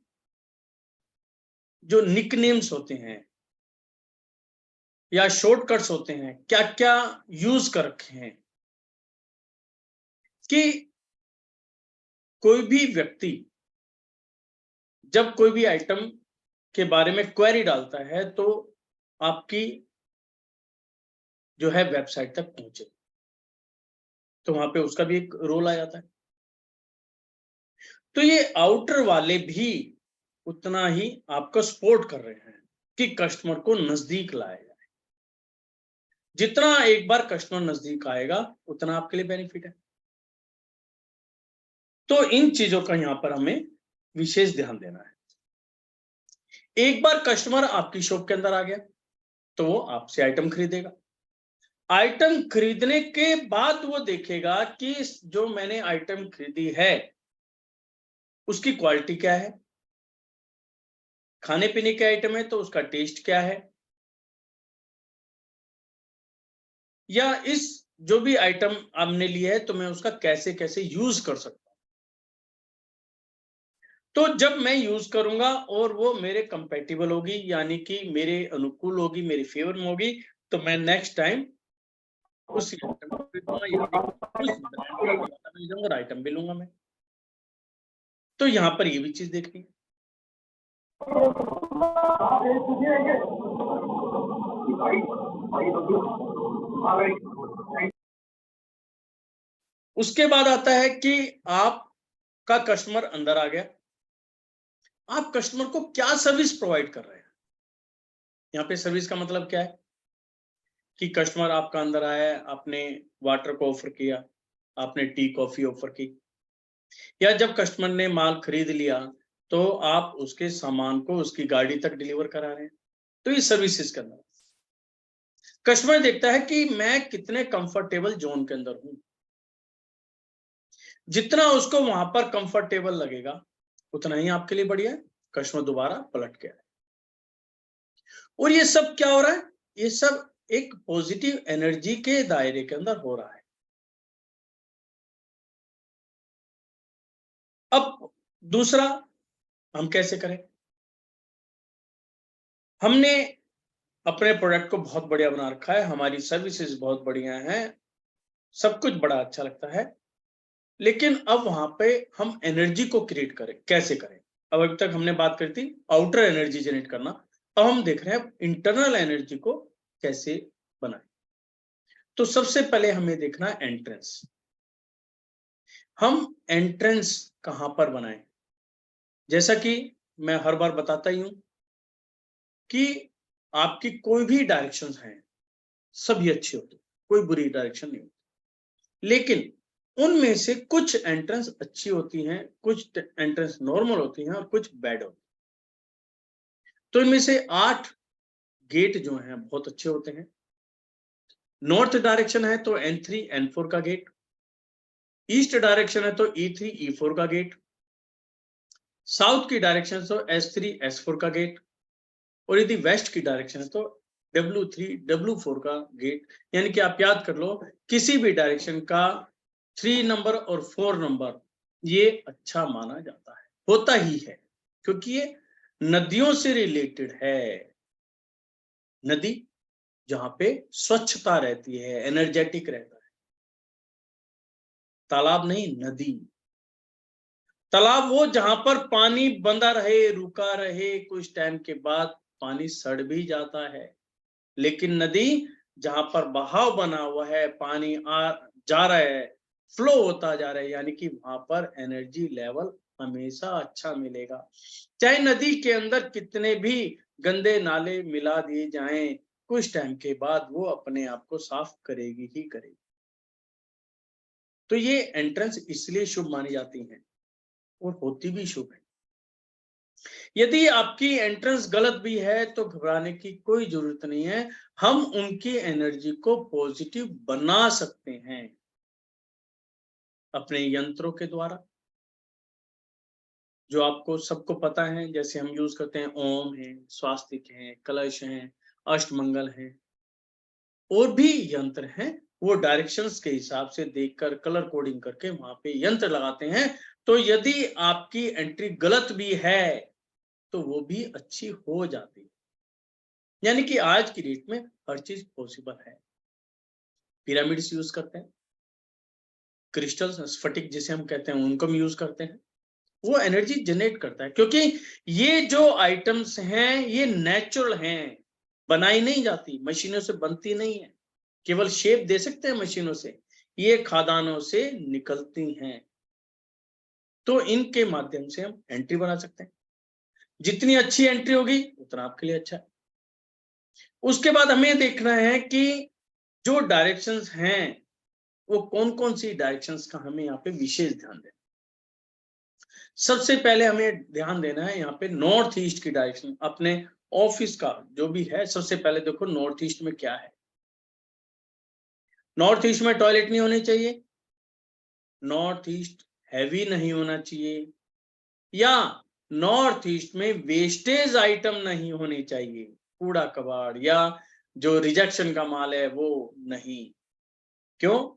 जो निकनेम्स होते हैं या शॉर्टकट्स होते हैं, क्या क्या यूज कर रखे हैं, कि कोई भी व्यक्ति जब कोई भी आइटम के बारे में क्वेरी डालता है तो आपकी जो है वेबसाइट तक पहुंचे, तो वहां पे उसका भी एक रोल आ जाता है। तो ये आउटर वाले भी उतना ही आपको सपोर्ट कर रहे हैं कि कस्टमर को नजदीक लाया जाए। जितना एक बार कस्टमर नजदीक आएगा उतना आपके लिए बेनिफिट है। तो इन चीजों का यहां पर हमें विशेष ध्यान देना है। एक बार कस्टमर आपकी शॉप के अंदर आ गया तो वो आपसे आइटम खरीदेगा। आइटम खरीदने के बाद वो देखेगा कि जो मैंने आइटम खरीदी है उसकी क्वालिटी क्या है, खाने पीने के आइटम है तो उसका टेस्ट क्या है, या इस जो भी आइटम आपने लिया है तो मैं उसका कैसे कैसे यूज कर सकता हूं। तो जब मैं यूज करूंगा और वो मेरे कंपेटिबल होगी, यानी कि मेरे अनुकूल होगी, मेरी फेवर में होगी, तो मैं नेक्स्ट टाइम उसी आइटम को खरीदूंगा, यानी उस ब्रांड को दोबारा मिल जाऊंगा और आइटम भी लूंगा मैं। तो यहां पर ये भी चीज देखनी है। उसके बाद आता है कि आपका कस्टमर अंदर आ गया, आप कस्टमर को क्या सर्विस प्रोवाइड कर रहे हैं। यहाँ पे सर्विस का मतलब क्या है कि कस्टमर आपका अंदर आया है, आपने वाटर को ऑफर किया, आपने टी कॉफी ऑफर की, या जब कस्टमर ने माल खरीद लिया तो आप उसके सामान को उसकी गाड़ी तक डिलीवर करा रहे हैं। तो ये सर्विसेज के अंदर कस्टमर देखता है कि मैं कितने कंफर्टेबल जोन के अंदर हूं। जितना उसको वहां पर कंफर्टेबल लगेगा उतना ही आपके लिए बढ़िया है, कस्टमर दोबारा पलट के आए। और ये सब क्या हो रहा है, ये सब एक पॉजिटिव एनर्जी के दायरे के अंदर हो रहा है। अब दूसरा हम कैसे करें, हमने अपने प्रोडक्ट को बहुत बढ़िया बना रखा है, हमारी सर्विसेज बहुत बढ़िया हैं, सब कुछ बड़ा अच्छा लगता है, लेकिन अब वहां पे हम एनर्जी को क्रिएट करें, कैसे करें। अब अभी तक हमने बात करी थी आउटर एनर्जी जनरेट करना, अब हम देख रहे हैं इंटरनल एनर्जी को कैसे बनाएं। तो सबसे पहले हमें देखना है एंट्रेंस। हम एंट्रेंस कहां पर बनाएं, जैसा कि मैं हर बार बताता ही हूं कि आपकी कोई भी डायरेक्शंस हैं सभी अच्छी होती, कोई बुरी डायरेक्शन नहीं होती, लेकिन उनमें से कुछ एंट्रेंस अच्छी होती हैं, कुछ एंट्रेंस नॉर्मल होती हैं और कुछ बैड होती हैं। तो इनमें से 8 गेट जो हैं बहुत अच्छे होते हैं। नॉर्थ डायरेक्शन है तो N3 N4 का गेट, ईस्ट डायरेक्शन है तो E3 E4 का गेट, साउथ की डायरेक्शन तो S3 S4 का गेट, और यदि वेस्ट की डायरेक्शन है तो W3 W4 का गेट। यानी कि आप याद कर लो, किसी भी डायरेक्शन का 3 नंबर और 4 नंबर ये अच्छा माना जाता है, होता ही है, क्योंकि ये नदियों से रिलेटेड है। नदी जहां पे स्वच्छता रहती है, एनर्जेटिक रहता है, तालाब नहीं, नदी। तालाब वो जहां पर पानी बंधा रहे, रुका रहे, कुछ टाइम के बाद पानी सड़ भी जाता है। लेकिन नदी जहां पर बहाव बना हुआ है, पानी आ जा रहा है, फ्लो होता जा रहा है, यानी कि वहां पर एनर्जी लेवल हमेशा अच्छा मिलेगा। चाहे नदी के अंदर कितने भी गंदे नाले मिला दिए जाएं, कुछ टाइम के बाद वो अपने आप को साफ करेगी ही करेगी। तो ये एंट्रेंस इसलिए शुभ मानी जाती है और होती भी शुभ है। यदि आपकी एंट्रेंस गलत भी है तो घबराने की कोई जरूरत नहीं है, हम उनकी एनर्जी को पॉजिटिव बना सकते हैं अपने यंत्रों के द्वारा, जो आपको सबको पता है। जैसे हम यूज करते हैं ओम है, स्वास्तिक है, कलश है, अष्टमंगल है, और भी यंत्र हैं, वो डायरेक्शंस के हिसाब से देखकर कलर कोडिंग करके वहां पे यंत्र लगाते हैं। तो यदि आपकी एंट्री गलत भी है तो वो भी अच्छी हो जाती है। यानी कि आज की डेट में हर चीज पॉसिबल है। पिरामिड्स यूज करते हैं, क्रिस्टल्स, स्फटिक जिसे हम कहते हैं, उनको हम यूज करते हैं। वो एनर्जी जनरेट करता है, क्योंकि ये जो आइटम्स हैं ये नेचुरल हैं, बनाई नहीं जाती, मशीनों से बनती नहीं है। केवल शेप दे सकते हैं मशीनों से, ये खादानों से निकलती हैं। तो इनके माध्यम से हम एंट्री बना सकते हैं। जितनी अच्छी एंट्री होगी उतना आपके लिए अच्छा है। उसके बाद हमें देखना है कि जो डायरेक्शंस हैं वो कौन कौन सी डायरेक्शंस का हमें यहाँ पे विशेष ध्यान देना। सबसे पहले हमें ध्यान देना है यहाँ पे नॉर्थ ईस्ट की डायरेक्शन। अपने ऑफिस का जो भी है, सबसे पहले देखो नॉर्थ ईस्ट में क्या है। नॉर्थ ईस्ट में टॉयलेट नहीं होनी चाहिए, नॉर्थ ईस्ट हैवी नहीं होना चाहिए, या नॉर्थ ईस्ट में वेस्टेज आइटम नहीं होनी चाहिए, कूड़ा कबाड़ या जो रिजेक्शन का माल है वो नहीं। क्यों?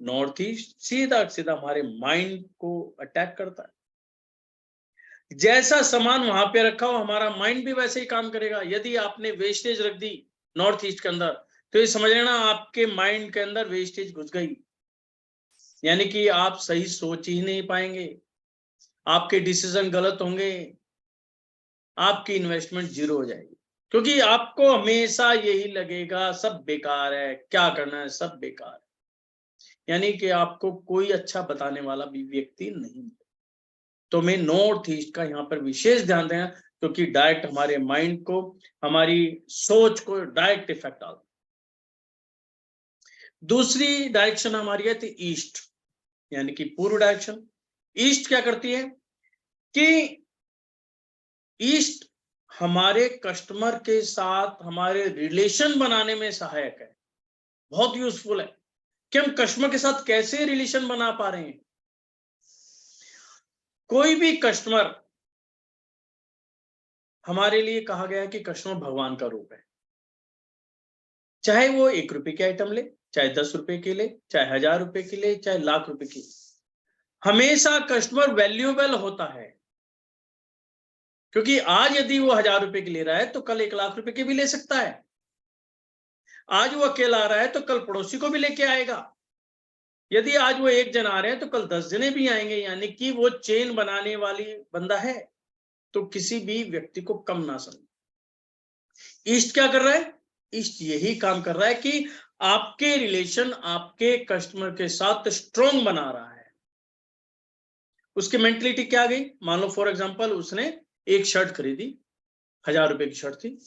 नॉर्थ ईस्ट सीधा सीधा हमारे माइंड को अटैक करता है। जैसा सामान वहां पे रखा हो हमारा माइंड भी वैसे ही काम करेगा। यदि आपने वेस्टेज रख दी नॉर्थ ईस्ट के अंदर तो ये समझ लेना आपके माइंड के अंदर वेस्टेज घुस गई, यानी कि आप सही सोच ही नहीं पाएंगे, आपके डिसीजन गलत होंगे, आपकी इन्वेस्टमेंट जीरो हो जाएगी। क्योंकि आपको हमेशा यही लगेगा सब बेकार है, क्या करना है, सब बेकार है। यानी कि आपको कोई अच्छा बताने वाला भी व्यक्ति नहीं। तो मैं नॉर्थ ईस्ट का यहाँ पर विशेष ध्यान देना, क्योंकि डायरेक्ट हमारे माइंड को, हमारी सोच को डायरेक्ट इफेक्ट डालता। दूसरी डायरेक्शन हमारी है थी ईस्ट, यानी कि पूर्व डायरेक्शन। ईस्ट क्या करती है कि ईस्ट हमारे कस्टमर के साथ हमारे रिलेशन बनाने में सहायक है, बहुत यूजफुल है कि हम कस्टमर के साथ कैसे रिलेशन बना पा रहे हैं। कोई भी कस्टमर, हमारे लिए कहा गया है कि कस्टमर भगवान का रूप है। चाहे वो 1 रुपए की आइटम ले, चाहे 10 रुपए की ले, चाहे 1000 रुपए की ले, चाहे लाख रुपए की, हमेशा कस्टमर वैल्यूएबल होता है। क्योंकि आज यदि वो 1000 रुपए की ले रहा है तो कल 1 लाख रुपए की भी ले सकता है। आज वो अकेला आ रहा है तो कल पड़ोसी को भी लेके आएगा। यदि आज वो 1 जन आ रहे हैं तो कल 10 जने भी आएंगे, यानी कि वो चेन बनाने वाली बंदा है। तो किसी भी व्यक्ति को कम ना समझे। ईस्ट क्या कर रहा है? ईस्ट यही काम कर रहा है कि आपके रिलेशन आपके कस्टमर के साथ स्ट्रॉन्ग बना रहा है। उसकी मेंटलिटी क्या आ गई? मान लो फॉर एग्जांपल उसने एक शर्ट खरीदी, 1000 रुपए की शर्ट थी,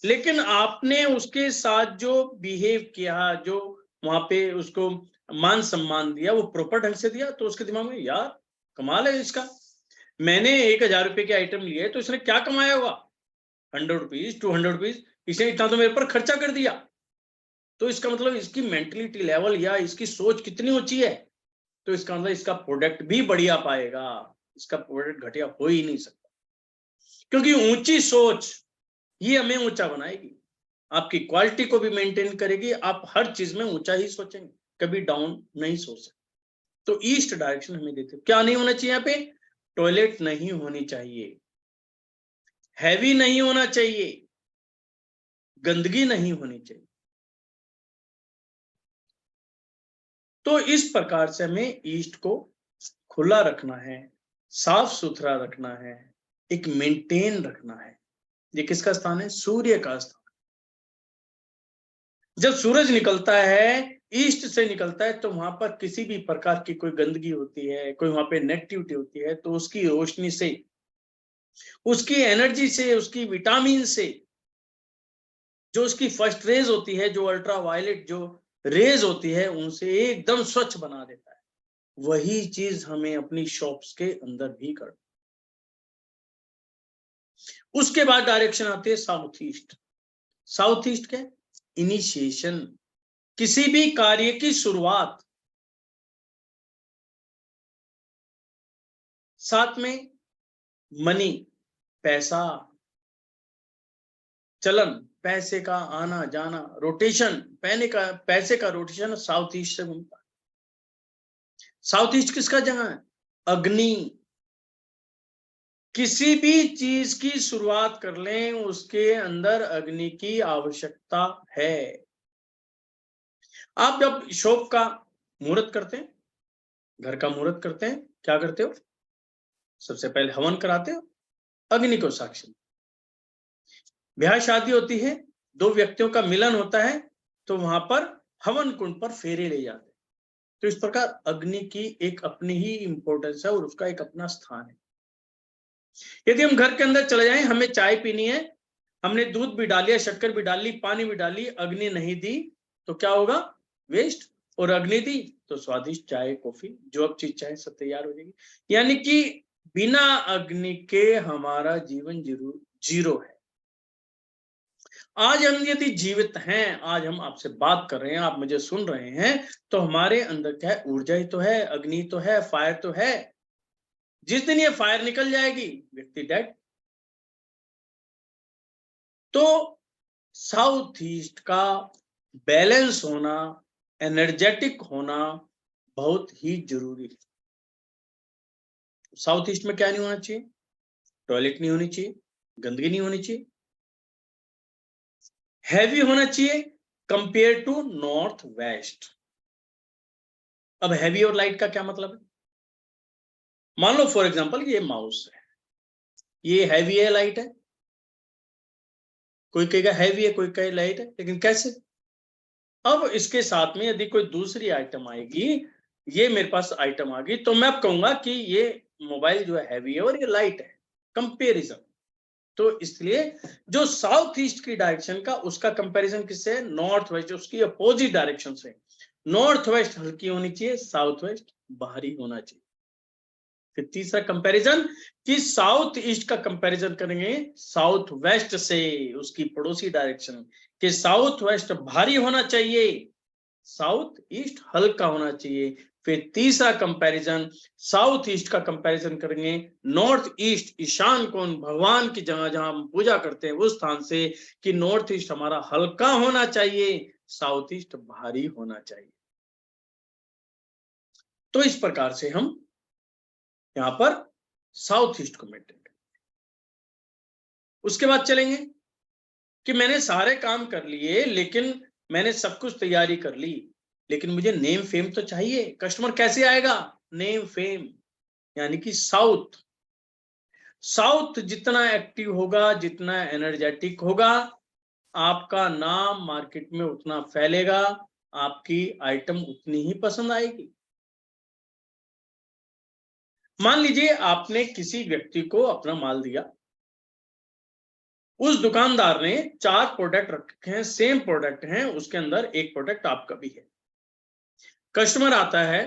लेकिन आपने उसके साथ जो बिहेव किया, जो वहां पे उसको मान सम्मान दिया, वो प्रॉपर ढंग से दिया, तो उसके दिमाग में यार कमाल है इसका, मैंने 1000 रुपए की आइटम ली है तो इसने क्या कमाया होगा, 100 रुपीज, 200 रुपीज, इसने इतना तो मेरे पर खर्चा कर दिया। तो इसका मतलब इसकी मेंटलिटी लेवल या इसकी सोच कितनी ऊंची है, तो इसका मतलब इसका प्रोडक्ट भी बढ़िया पाएगा, इसका प्रोडक्ट घटिया हो ही नहीं सकता। क्योंकि ऊंची सोच ये हमें ऊंचा बनाएगी, आपकी क्वालिटी को भी मेंटेन करेगी, आप हर चीज में ऊंचा ही सोचेंगे, कभी डाउन नहीं सोच सकते। तो ईस्ट डायरेक्शन हमें देते। क्या नहीं होना चाहिए? यहाँ पे टॉयलेट नहीं होनी चाहिए, हैवी नहीं होना चाहिए, गंदगी नहीं होनी चाहिए। तो इस प्रकार से हमें ईस्ट को खुला रखना है, साफ सुथरा रखना है, एक मेंटेन रखना है। ये किसका स्थान है? सूर्य का स्थान। जब सूरज निकलता है, ईस्ट से निकलता है, तो वहां पर किसी भी प्रकार की कोई गंदगी होती है, कोई वहां पे नेगेटिविटी होती है, तो उसकी रोशनी से, उसकी एनर्जी से, उसकी विटामिन से, जो उसकी फर्स्ट रेज होती है, जो अल्ट्रा वायलेट जो रेज होती है, उनसे एकदम स्वच्छ बना देता है। वही चीज हमें अपनी शॉप्स के अंदर भी कर। उसके बाद डायरेक्शन आती है साउथ ईस्ट। साउथ ईस्ट क्या? इनिशिएशन, किसी भी कार्य की शुरुआत। साथ में मनी, पैसा, चलन, पैसे का आना जाना, रोटेशन, पैसे का रोटेशन साउथ ईस्ट से घूमता है। साउथ ईस्ट किसका जगह है? अग्नि। किसी भी चीज की शुरुआत कर लें उसके अंदर अग्नि की आवश्यकता है। आप जब शॉप का मुहूर्त करते हैं, घर का मुहूर्त करते हैं, क्या करते हो? सबसे पहले हवन कराते हो अग्नि को साक्षी। ब्याह शादी होती है, दो व्यक्तियों का मिलन होता है, तो वहां पर हवन कुंड पर फेरे ले जाते हैं। तो इस प्रकार अग्नि की एक अपनी ही इंपॉर्टेंस है और उसका एक अपना स्थान है। यदि हम घर के अंदर चले जाएं, हमें चाय पीनी है, हमने दूध भी डालिया, शक्कर भी डाली, पानी भी डाली, अग्नि नहीं दी तो क्या होगा? वेस्ट। और अग्नि दी तो स्वादिष्ट चाय कॉफी जो अब चीज चाहे सब तैयार हो जाएगी। यानी कि बिना अग्नि के हमारा जीवन जीरो है। आज हम यदि जीवित हैं, आज हम आपसे बात कर रहे हैं, आप मुझे सुन रहे हैं, तो हमारे अंदर क्या है? ऊर्जा ही तो है, अग्नि तो है, फायर तो है। जिस दिन ये फायर निकल जाएगी, व्यक्ति डेड। तो साउथ ईस्ट का बैलेंस होना, एनर्जेटिक होना बहुत ही जरूरी है। साउथ ईस्ट में क्या नहीं होना चाहिए? टॉयलेट नहीं होनी चाहिए, गंदगी नहीं होनी चाहिए, हैवी होना चाहिए कंपेयर टू नॉर्थ वेस्ट। अब हैवी और लाइट का क्या मतलब है? मान लो फॉर एग्जांपल ये माउस है, ये हैवी है, लाइट है। कोई कहेगा हैवी है, कोई कहे लाइट है, लेकिन कैसे? अब इसके साथ में यदि कोई दूसरी आइटम आएगी, ये मेरे पास आइटम आ गई, तो मैं अब कहूंगा कि ये मोबाइल जो है हैवी है और ये लाइट है, कंपेरिजन। तो इसलिए जो साउथ ईस्ट की डायरेक्शन का, उसका कंपैरिजन किससे है? नॉर्थ वेस्ट, उसकी अपोजिट डायरेक्शन से। नॉर्थ वेस्ट हल्की होनी चाहिए, साउथ वेस्ट भारी होना चाहिए। फिर तीसरा कंपैरिजन कि साउथ ईस्ट का कंपैरिजन करेंगे साउथ वेस्ट से, उसकी पड़ोसी डायरेक्शन कि साउथ वेस्ट भारी होना चाहिए, साउथ ईस्ट हल्का होना चाहिए। फिर तीसरा कंपैरिजन साउथ ईस्ट का कंपैरिजन करेंगे नॉर्थ ईस्ट, ईशान कोण, भगवान की जगह जहां हम पूजा करते हैं उस स्थान से, कि नॉर्थ ईस्ट हमारा हल्का होना चाहिए, साउथ ईस्ट भारी होना चाहिए। तो इस प्रकार से हम यहां पर साउथ ईस्ट को मेंटेन करें। उसके बाद चलेंगे कि मैंने सारे काम कर लिए, लेकिन मैंने सब कुछ तैयारी कर ली, लेकिन मुझे नेम फेम तो चाहिए। कस्टमर कैसे आएगा? Name fame. यानी कि साउथ, साउथ जितना एक्टिव होगा, जितना एनर्जेटिक होगा, आपका नाम मार्केट में उतना फैलेगा, आपकी आइटम उतनी ही पसंद आएगी। मान लीजिए आपने किसी व्यक्ति को अपना माल दिया, उस दुकानदार ने 4 प्रोडक्ट रखे हैं, सेम प्रोडक्ट हैं, उसके अंदर एक प्रोडक्ट आपका भी है। कस्टमर आता है,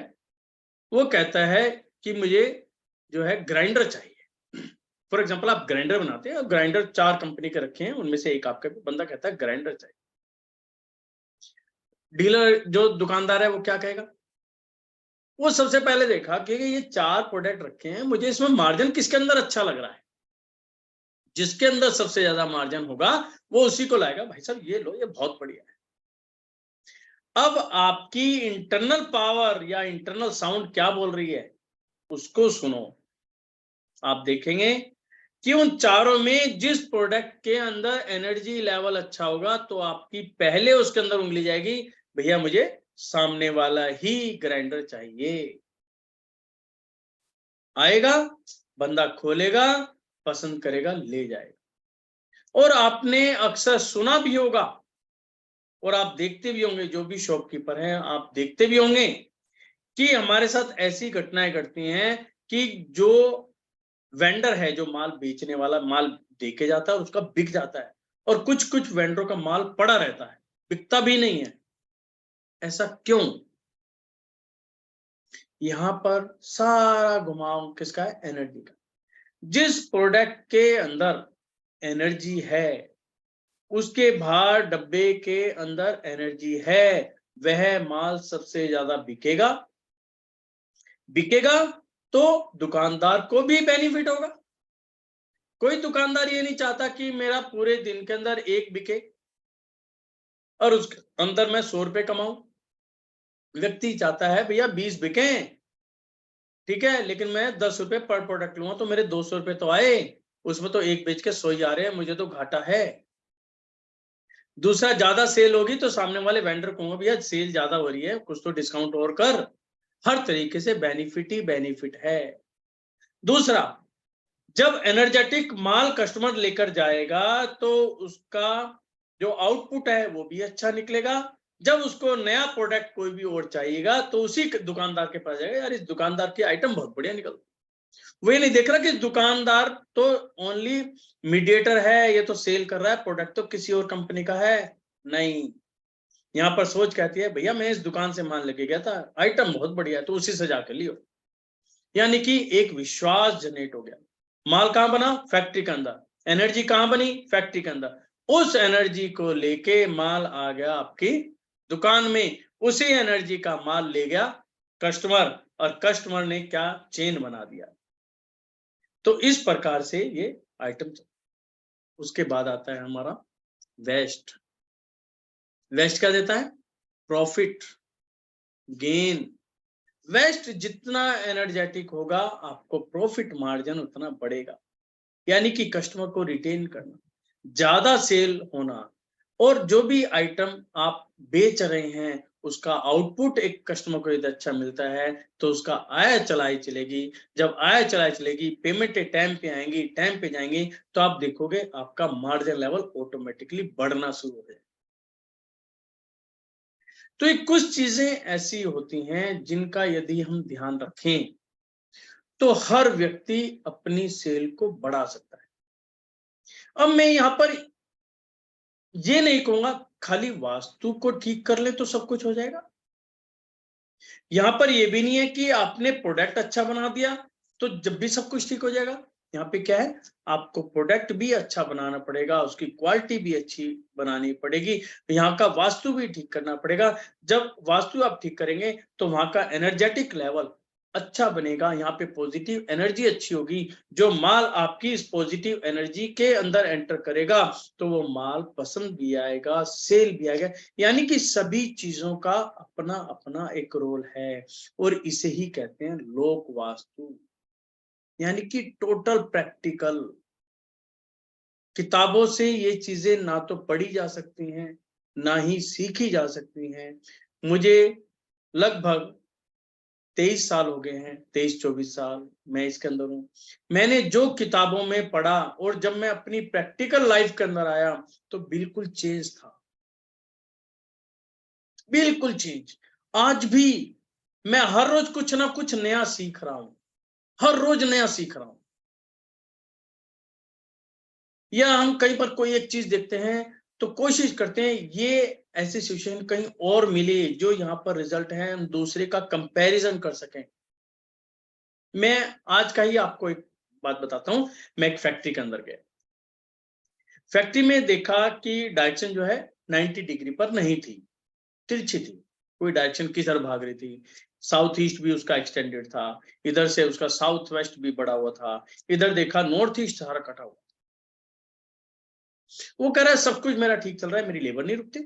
वो कहता है कि मुझे जो है ग्राइंडर चाहिए। फॉर एग्जांपल आप ग्राइंडर बनाते हैं, ग्राइंडर 4 कंपनी के रखे हैं, उनमें से एक आपका बंदा कहता है ग्राइंडर चाहिए। डीलर जो दुकानदार है वो क्या कहेगा? वो सबसे पहले देखा कि ये 4 प्रोडक्ट रखे हैं, मुझे इसमें मार्जिन किसके अंदर अच्छा लग रहा है, जिसके अंदर सबसे ज्यादा मार्जिन होगा वो उसी को लाएगा। भाई साहब ये लो, ये बहुत बढ़िया है। अब आपकी इंटरनल पावर या इंटरनल साउंड क्या बोल रही है, उसको सुनो। आप देखेंगे कि उन चारों में जिस प्रोडक्ट के अंदर एनर्जी लेवल अच्छा होगा, तो आपकी पहले उसके अंदर उंगली जाएगी, भैया मुझे सामने वाला ही ग्राइंडर चाहिए। आएगा, बंदा खोलेगा, पसंद करेगा, ले जाएगा। और आपने अक्सर सुना भी होगा और आप देखते भी होंगे, जो भी शॉपकीपर हैं आप देखते भी होंगे कि हमारे साथ ऐसी घटनाएं घटती हैं कि जो वेंडर है, जो माल बेचने वाला, माल देके जाता है, उसका बिक जाता है, और कुछ कुछ वेंडरों का माल पड़ा रहता है, बिकता भी नहीं है। ऐसा क्यों? यहाँ पर सारा घुमाव किसका है? एनर्जी का। जिस प्रोडक्ट के अंदर एनर्जी है, उसके बाहर डब्बे के अंदर एनर्जी है, वह माल सबसे ज्यादा बिकेगा। बिकेगा तो दुकानदार को भी बेनिफिट होगा। कोई दुकानदार ये नहीं चाहता कि मेरा पूरे दिन के अंदर एक बिके और उसके अंदर मैं 100 रुपए कमाऊं। व्यक्ति चाहता है भैया 20 बिके, ठीक है, लेकिन मैं 10 रुपए पर प्रोडक्ट लूंगा तो मेरे 200 रुपए तो आए, उसमें तो एक बेच के 100 ही आ रहे हैं, मुझे तो घाटा है। दूसरा, ज्यादा सेल होगी तो सामने वाले वेंडर को भैया सेल ज्यादा हो रही है, कुछ तो डिस्काउंट और कर। हर तरीके से बेनिफिट ही बेनिफिट है। दूसरा, जब एनर्जेटिक माल कस्टमर लेकर जाएगा तो उसका जो आउटपुट है वो भी अच्छा निकलेगा। जब उसको नया प्रोडक्ट कोई भी और चाहिएगा तो उसी दुकानदार के पास जाएगा, यार इस दुकानदार की आइटम बहुत बढ़िया निकल। वो ये नहीं देख रहा कि दुकानदार तो ओनली मीडिएटर है, ये तो सेल कर रहा है, प्रोडक्ट तो किसी और कंपनी का है। नहीं, यहाँ पर सोच कहती है भैया मैं इस दुकान से माल लेके गया था, आइटम बहुत बढ़िया है, तो उसी से जाकर लियो। यानी कि एक विश्वास जनरेट हो गया। माल कहां बना? फैक्ट्री के अंदर। एनर्जी कहां बनी? फैक्ट्री के अंदर। उस एनर्जी को लेके माल आ गया आपकी दुकान में, उसी एनर्जी का माल ले गया कस्टमर, और कस्टमर ने क्या चेन बना दिया। तो इस प्रकार से ये आइटम। उसके बाद आता है हमारा वेस्ट। वेस्ट क्या देता है? Profit, gain. वेस्ट जितना एनर्जेटिक होगा आपको प्रॉफिट मार्जिन उतना बढ़ेगा। यानी कि कस्टमर को रिटेन करना, ज्यादा सेल होना, और जो भी आइटम आप बेच रहे हैं उसका आउटपुट एक कस्टमर को यदि अच्छा मिलता है तो उसका आय चलाई चलेगी। जब आय चलाई चलेगी, पेमेंट टाइम पे आएंगी, टाइम पे जाएंगी, तो आप देखोगे आपका मार्जिन लेवल ऑटोमेटिकली बढ़ना शुरू हो जाएगा। तो ये कुछ चीजें ऐसी होती हैं जिनका यदि हम ध्यान रखें तो हर व्यक्ति अपनी सेल को बढ़ा सकता है। अब मैं यहां पर ये नहीं कहूंगा खाली वास्तु को ठीक कर ले तो सब कुछ हो जाएगा। यहां पर ये भी नहीं है कि आपने प्रोडक्ट अच्छा बना दिया तो जब भी सब कुछ ठीक हो जाएगा। यहाँ पे क्या है, आपको प्रोडक्ट भी अच्छा बनाना पड़ेगा, उसकी क्वालिटी भी अच्छी बनानी पड़ेगी, यहाँ का वास्तु भी ठीक करना पड़ेगा। जब वास्तु आप ठीक करेंगे तो वहां का एनर्जेटिक लेवल अच्छा बनेगा, यहाँ पे पॉजिटिव एनर्जी अच्छी होगी। जो माल आपकी इस पॉजिटिव एनर्जी के अंदर एंटर करेगा तो वो माल पसंद भी आएगा, सेल भी आएगा। यानी कि सभी चीजों का अपना अपना एक रोल है, और इसे ही कहते हैं लोक वास्तु। यानी कि टोटल प्रैक्टिकल। किताबों से ये चीजें ना तो पढ़ी जा सकती हैं, ना ही सीखी जा सकती हैं। मुझे लगभग 23 साल हो गए हैं, 23-24 साल मैं इसके अंदर हूं। मैंने जो किताबों में पढ़ा और जब मैं अपनी प्रैक्टिकल लाइफ के अंदर आया तो बिल्कुल चेंज था, बिल्कुल चेंज। आज भी मैं हर रोज कुछ ना कुछ नया सीख रहा हूं, हर रोज नया सीख रहा हूं। या हम कहीं पर कोई एक चीज देखते हैं तो कोशिश करते हैं ये ऐसी सिचुएशन कहीं और मिले जो यहाँ पर रिजल्ट है, हम दूसरे का कंपैरिजन कर सकें। मैं आज का ही आपको एक बात बताता हूं। मैं एक फैक्ट्री के अंदर गया, फैक्ट्री में देखा कि डायरेक्शन जो है 90 डिग्री पर नहीं थी, तिरछी थी। कोई डायरेक्शन की तरफ भाग रही थी। साउथ ईस्ट भी उसका एक्सटेंडेड था, इधर से उसका साउथ वेस्ट भी बढ़ा हुआ था, इधर देखा नॉर्थ ईस्ट सारा कटा हुआ। वो कह रहा है सब कुछ मेरा ठीक चल रहा है, मेरी लेबर नहीं रुकती।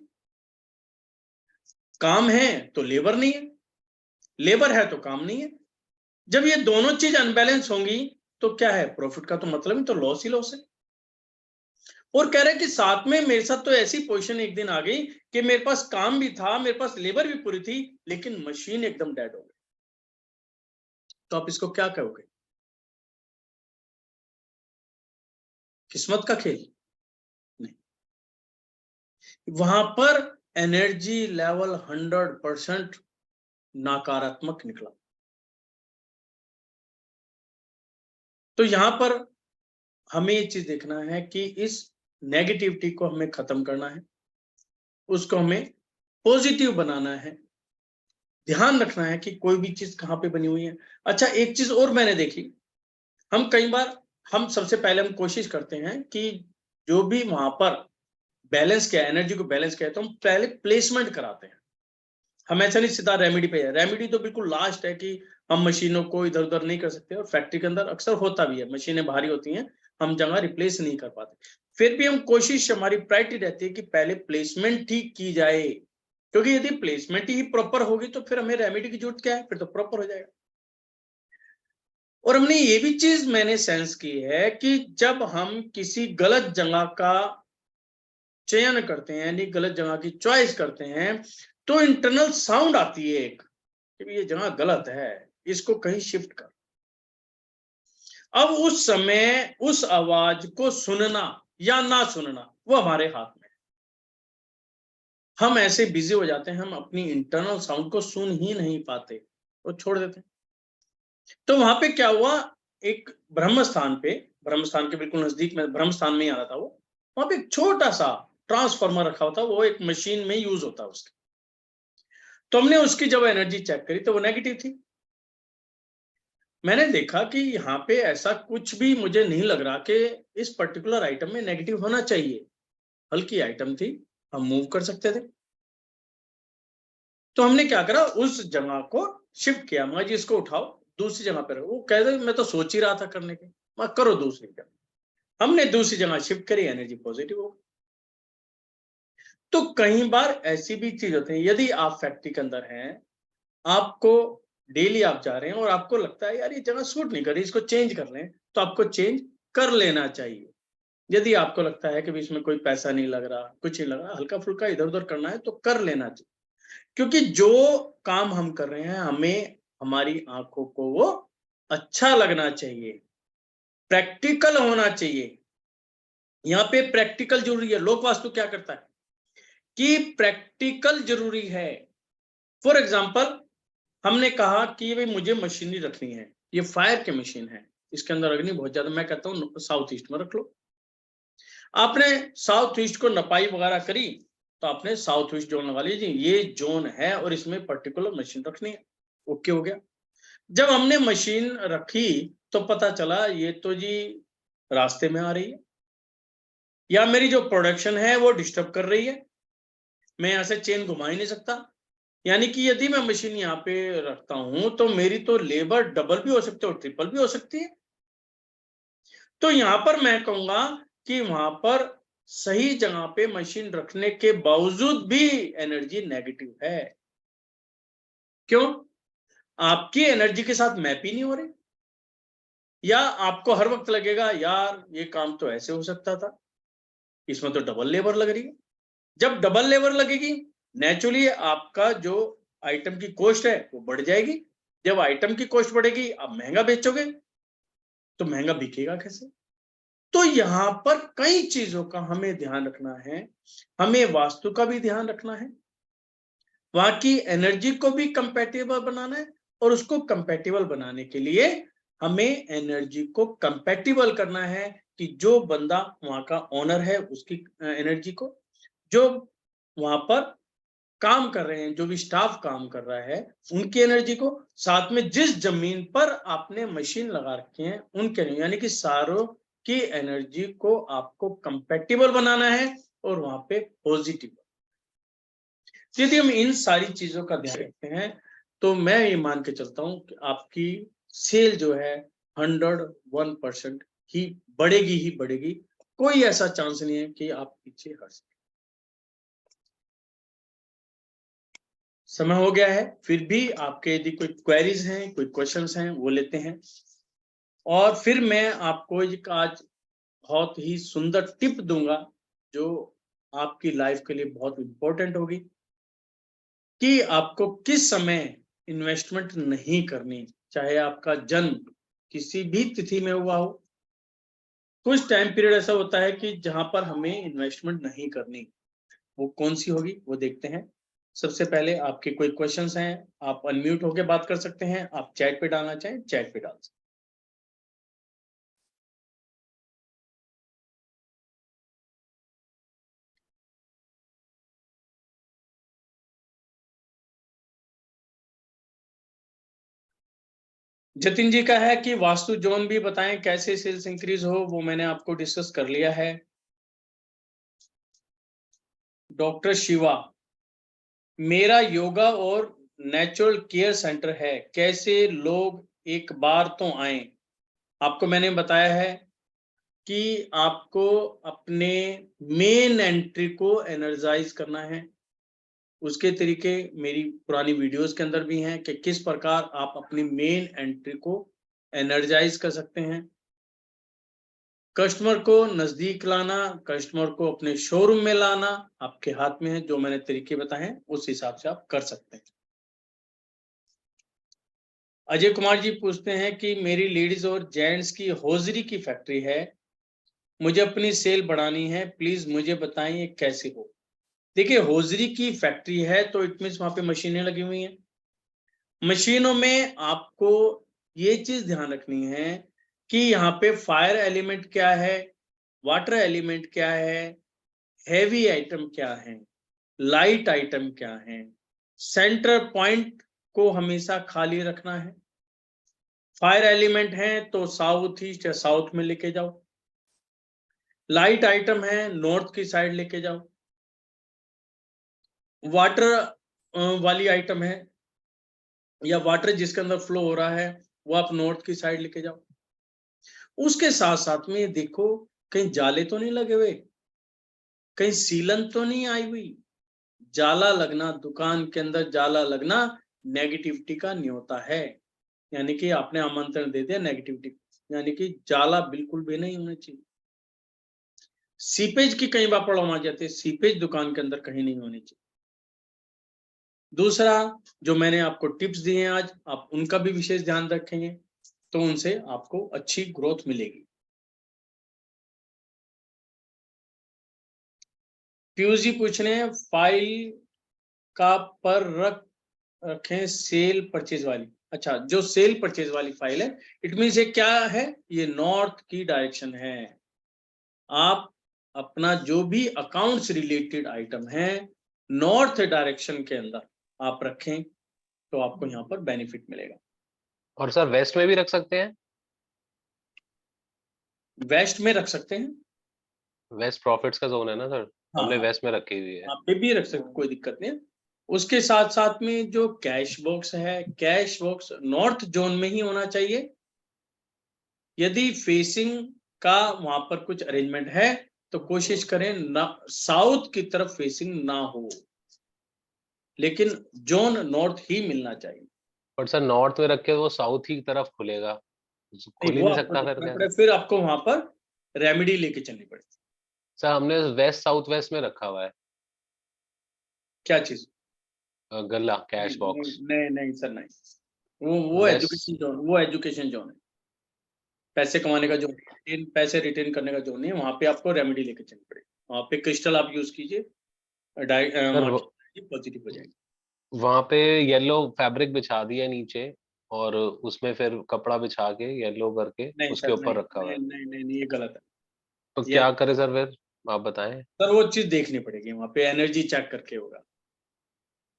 काम है तो लेबर नहीं है, लेबर है तो काम नहीं है। जब ये दोनों चीज अनबैलेंस होंगी तो क्या है, प्रॉफिट का तो मतलब ही तो लॉस ही लॉस है। और कह रहे हैं कि साथ में मेरे साथ तो ऐसी पोजीशन एक दिन आ गई कि मेरे पास काम भी था, मेरे पास लेबर भी पूरी थी, लेकिन मशीन एकदम डेड हो गई। तो आप इसको क्या कहोगे? किस्मत का खेल? नहीं, वहां पर एनर्जी लेवल 100% नकारात्मक निकला। तो यहां पर हमें ये चीज देखना है कि इस नेगेटिविटी को हमें खत्म करना है, उसको हमें पॉजिटिव बनाना है। ध्यान रखना है कि कोई भी चीज कहाँ पे बनी हुई है। अच्छा, एक चीज और मैंने देखी, हम कई बार, हम सबसे पहले हम कोशिश करते हैं कि जो भी वहां पर बैलेंस किया, एनर्जी को बैलेंस किया, तो हम पहले प्लेसमेंट कराते हैं। हम ऐसा नहीं सीधा रेमेडी पे है, रेमेडी तो बिल्कुल लास्ट है कि हम मशीनों को इधर उधर नहीं कर सकते, और फैक्ट्री के अंदर अक्सर होता भी है, मशीनें भारी होती हैं, हम जगह रिप्लेस नहीं कर पाते। फिर भी हम कोशिश, हमारी प्रायोरिटी रहती है कि पहले प्लेसमेंट ठीक की जाए, क्योंकि यदि प्लेसमेंट ही प्रॉपर होगी तो फिर हमें रेमेडी की जरूरत क्या है, फिर तो प्रॉपर हो जाएगा। और हमने ये भी चीज मैंने सेंस की है कि जब हम किसी गलत जगह का चयन करते हैं, यानी गलत जगह की चॉइस करते हैं, तो इंटरनल साउंड आती है एक कि ये जगह गलत है, इसको कहीं शिफ्ट कर। अब उस समय उस आवाज को सुनना या ना सुनना वो हमारे हाथ में है। हम ऐसे बिजी हो जाते हैं, हम अपनी इंटरनल साउंड को सुन ही नहीं पाते, वो छोड़ देते हैं। तो वहां पे क्या हुआ, एक ब्रह्म स्थान पे, ब्रह्म स्थान के बिल्कुल नजदीक में, ब्रह्म स्थान में ही आ रहा था वो, वहां पे एक छोटा सा ट्रांसफार्मर रखा होता, वो एक मशीन में यूज होता उसके। तो हमने उसकी जब एनर्जी चेक करी तो वो नेगेटिव थी। मैंने देखा कि यहाँ पे ऐसा कुछ भी मुझे नहीं लग रहा कि इस पर्टिकुलर आइटम में नेगेटिव होना चाहिए, हल्की आइटम थी, हम मूव कर सकते थे। तो हमने क्या करा, उस जगह को शिफ्ट किया, मैं जी इसको उठाओ दूसरी जगह पे रखो। वो कह रहे मैं तो सोच ही रहा था करने के, मैं करो दूसरी जगह। हमने दूसरी जगह शिफ्ट करी, एनर्जी पॉजिटिव हो गई। तो कई बार ऐसी भी चीज होती है, यदि आप फैक्ट्री के अंदर हैं, आपको डेली आप जा रहे हैं और आपको लगता है यार ये जगह सूट नहीं कर रही, इसको चेंज कर लें, तो आपको चेंज कर लेना चाहिए। यदि आपको लगता है कि इसमें कोई पैसा नहीं लग रहा, कुछ नहीं लग रहा, हल्का फुल्का इधर उधर करना है तो कर लेना चाहिए, क्योंकि जो काम हम कर रहे हैं हमें हमारी आंखों को वो अच्छा लगना चाहिए, प्रैक्टिकल होना चाहिए। यहाँ पे प्रैक्टिकल जरूरी है। लोक वास्तु क्या करता है कि प्रैक्टिकल जरूरी है। फॉर एग्जाम्पल, हमने कहा कि भाई मुझे मशीनरी रखनी है, ये फायर की मशीन है, इसके अंदर अग्नि बहुत ज्यादा, मैं कहता हूँ साउथ ईस्ट में रख लो। आपने साउथ ईस्ट को नपाई वगैरह करी, तो आपने साउथ ईस्ट जोन लगा लीजिए, ये जोन है और इसमें पर्टिकुलर मशीन रखनी है, ओके हो गया। जब हमने मशीन रखी तो पता चला ये तो जी रास्ते में आ रही है, या मेरी जो प्रोडक्शन है वो डिस्टर्ब कर रही है, मैं यहां से चेन घुमा ही नहीं सकता। यानी कि यदि मैं मशीन यहाँ पे रखता हूं तो मेरी तो लेबर डबल भी हो सकती है और ट्रिपल भी हो सकती है। तो यहां पर मैं कहूंगा कि वहां पर सही जगह पे मशीन रखने के बावजूद भी एनर्जी नेगेटिव है। क्यों? आपकी एनर्जी के साथ मैप ही नहीं हो रही, या आपको हर वक्त लगेगा यार ये काम तो ऐसे हो सकता था, इसमें तो डबल लेबर लग रही है। जब डबल लेबर लगेगी, नेचुरली आपका जो आइटम की कॉस्ट है वो बढ़ जाएगी। जब आइटम की कॉस्ट बढ़ेगी, आप महंगा बेचोगे, तो महंगा बिकेगा कैसे? तो यहाँ पर कई चीजों का हमें ध्यान रखना है, हमें वास्तु का भी ध्यान रखना है, वहां की एनर्जी को भी कंपैटिबल बनाना है, और उसको कंपैटिबल बनाने के लिए हमें एनर्जी को कंपैटिबल करना है कि जो बंदा वहां का ओनर है उसकी एनर्जी को, जो वहां पर काम कर रहे हैं, जो भी स्टाफ काम कर रहा है उनकी एनर्जी को, साथ में जिस जमीन पर आपने मशीन लगा रखी है उनके, यानी कि सारों की एनर्जी को आपको कंपैटिबल बनाना है और वहां पे पॉजिटिव। यदि हम इन सारी चीजों का ध्यान रखते हैं तो मैं ये मान के चलता हूं कि आपकी सेल जो है 101% ही बढ़ेगी ही बढ़ेगी। कोई ऐसा चांस नहीं है कि आप पीछे हट सके। समय हो गया है, फिर भी आपके यदि कोई क्वेरीज हैं, कोई क्वेश्चंस हैं, वो लेते हैं, और फिर मैं आपको एक आज बहुत ही सुंदर टिप दूंगा जो आपकी लाइफ के लिए बहुत इंपॉर्टेंट होगी, कि आपको किस समय इन्वेस्टमेंट नहीं करनी, चाहे आपका जन्म किसी भी तिथि में हुआ हो। कुछ टाइम पीरियड ऐसा होता है कि जहां पर हमें इन्वेस्टमेंट नहीं करनी, वो कौन सी होगी वो देखते हैं। सबसे पहले आपके कोई क्वेश्चंस हैं, आप अनम्यूट होकर बात कर सकते हैं, आप चैट पे डालना चाहें चैट पे डाल सकते हैं। जतिन जी का है कि वास्तु जोन भी बताएं कैसे सेल्स इंक्रीज हो, वो मैंने आपको डिस्कस कर लिया है। डॉक्टर शिवा, मेरा योगा और नेचुरल केयर सेंटर है, कैसे लोग एक बार तो आए। आपको मैंने बताया है कि आपको अपने मेन एंट्री को एनर्जाइज करना है। उसके तरीके मेरी पुरानी वीडियोस के अंदर भी हैं कि किस प्रकार आप अपनी मेन एंट्री को एनर्जाइज कर सकते हैं। कस्टमर को नजदीक लाना, कस्टमर को अपने शोरूम में लाना आपके हाथ में है। जो मैंने तरीके बताए हैं उस हिसाब से आप कर सकते हैं। अजय कुमार जी पूछते हैं कि मेरी लेडीज और जेंट्स की होजरी की फैक्ट्री है, मुझे अपनी सेल बढ़ानी है, प्लीज मुझे बताएं ये कैसे हो। देखिए, होजरी की फैक्ट्री है तो इट मींस वहां पे मशीनें लगी हुई हैं। मशीनों में आपको ये चीज ध्यान रखनी है कि यहाँ पे फायर एलिमेंट क्या है, वाटर एलिमेंट क्या है, हैवी आइटम क्या है, लाइट आइटम क्या है। सेंटर पॉइंट को हमेशा खाली रखना है। फायर एलिमेंट है तो साउथ ईस्ट या साउथ में लेके जाओ। लाइट आइटम है नॉर्थ की साइड लेके जाओ। वाटर वाली आइटम है या वाटर जिसके अंदर फ्लो हो रहा है वो आप नॉर्थ की साइड लेके जाओ। उसके साथ साथ में देखो कहीं जाले तो नहीं लगे हुए, कहीं सीलन तो नहीं आई हुई। जाला लगना, दुकान के अंदर जाला लगना नेगेटिविटी का न्योता है, यानी कि आपने आमंत्रण दे दिया नेगेटिविटी, यानी कि जाला बिल्कुल भी नहीं होना चाहिए। सीपेज की कई बार प्रॉब्लम आ जाती है, सीपेज दुकान के अंदर कहीं नहीं होनी चाहिए। दूसरा, जो मैंने आपको टिप्स दिए हैं आज, आप उनका भी विशेष ध्यान रखेंगे तो उनसे आपको अच्छी ग्रोथ मिलेगी। पीयूष जी पूछ रहे हैं फाइल का पर रखें सेल परचेज वाली। अच्छा, जो सेल परचेज वाली फाइल है, इट मींस ये क्या है, ये नॉर्थ की डायरेक्शन है। आप अपना जो भी अकाउंट्स रिलेटेड आइटम है नॉर्थ डायरेक्शन के अंदर आप रखें तो आपको यहाँ पर बेनिफिट मिलेगा। और सर वेस्ट में भी रख सकते हैं? वेस्ट में रख सकते हैं। वेस्ट प्रॉफिट्स का जोन है ना सर, हमने हाँ, वेस्ट में रखी हुई है। आप पे भी रख सकते, कोई दिक्कत नहीं है। उसके साथ साथ में जो कैश बॉक्स है, कैश बॉक्स नॉर्थ जोन में ही होना चाहिए। यदि फेसिंग का वहां पर कुछ अरेंजमेंट है तो कोशिश करें ना साउथ की तरफ फेसिंग ना हो, लेकिन जोन नॉर्थ ही मिलना चाहिए। बट सर नॉर्थ में रख के वो साउथ ही की तरफ खुलेगा, नहीं, खुल ही वो नहीं आपको सकता फिर देखना कैसे? पड़ेगा, फिर आपको वहां पर रेमेडी लेके चलनी पड़ेगी। सर हमने वेस्ट साउथ वेस्ट में रखा हुआ है क्या चीज? गल्ला नहीं कैश नहीं बॉक्स। नहीं नहीं सर, नहीं, वो एजुकेशन वेस्ट जोन, वो एजुकेशन जोन है, पैसे कमाने का जोन, पैसे रिटेन करने का जोन नहीं है। वहां पे आपको रेमेडी लेके चलनी पड़ेगी। वहां पे क्रिस्टल आप यूज कीजिए, सर मार्केट पॉजिटिव हो जाएगी। वहां पे येलो फैब्रिक बिछा दिया नीचे और उसमें फिर कपड़ा बिछा के येलो करके नहीं उसके सर, ऊपर नहीं रखा हुआ नहीं है। नहीं नहीं, नहीं, ये गलत तो है। ये क्या करे सर फिर, आप बताएं। सर वो चीज देखनी पड़ेगी, वहां पे एनर्जी चेक करके होगा।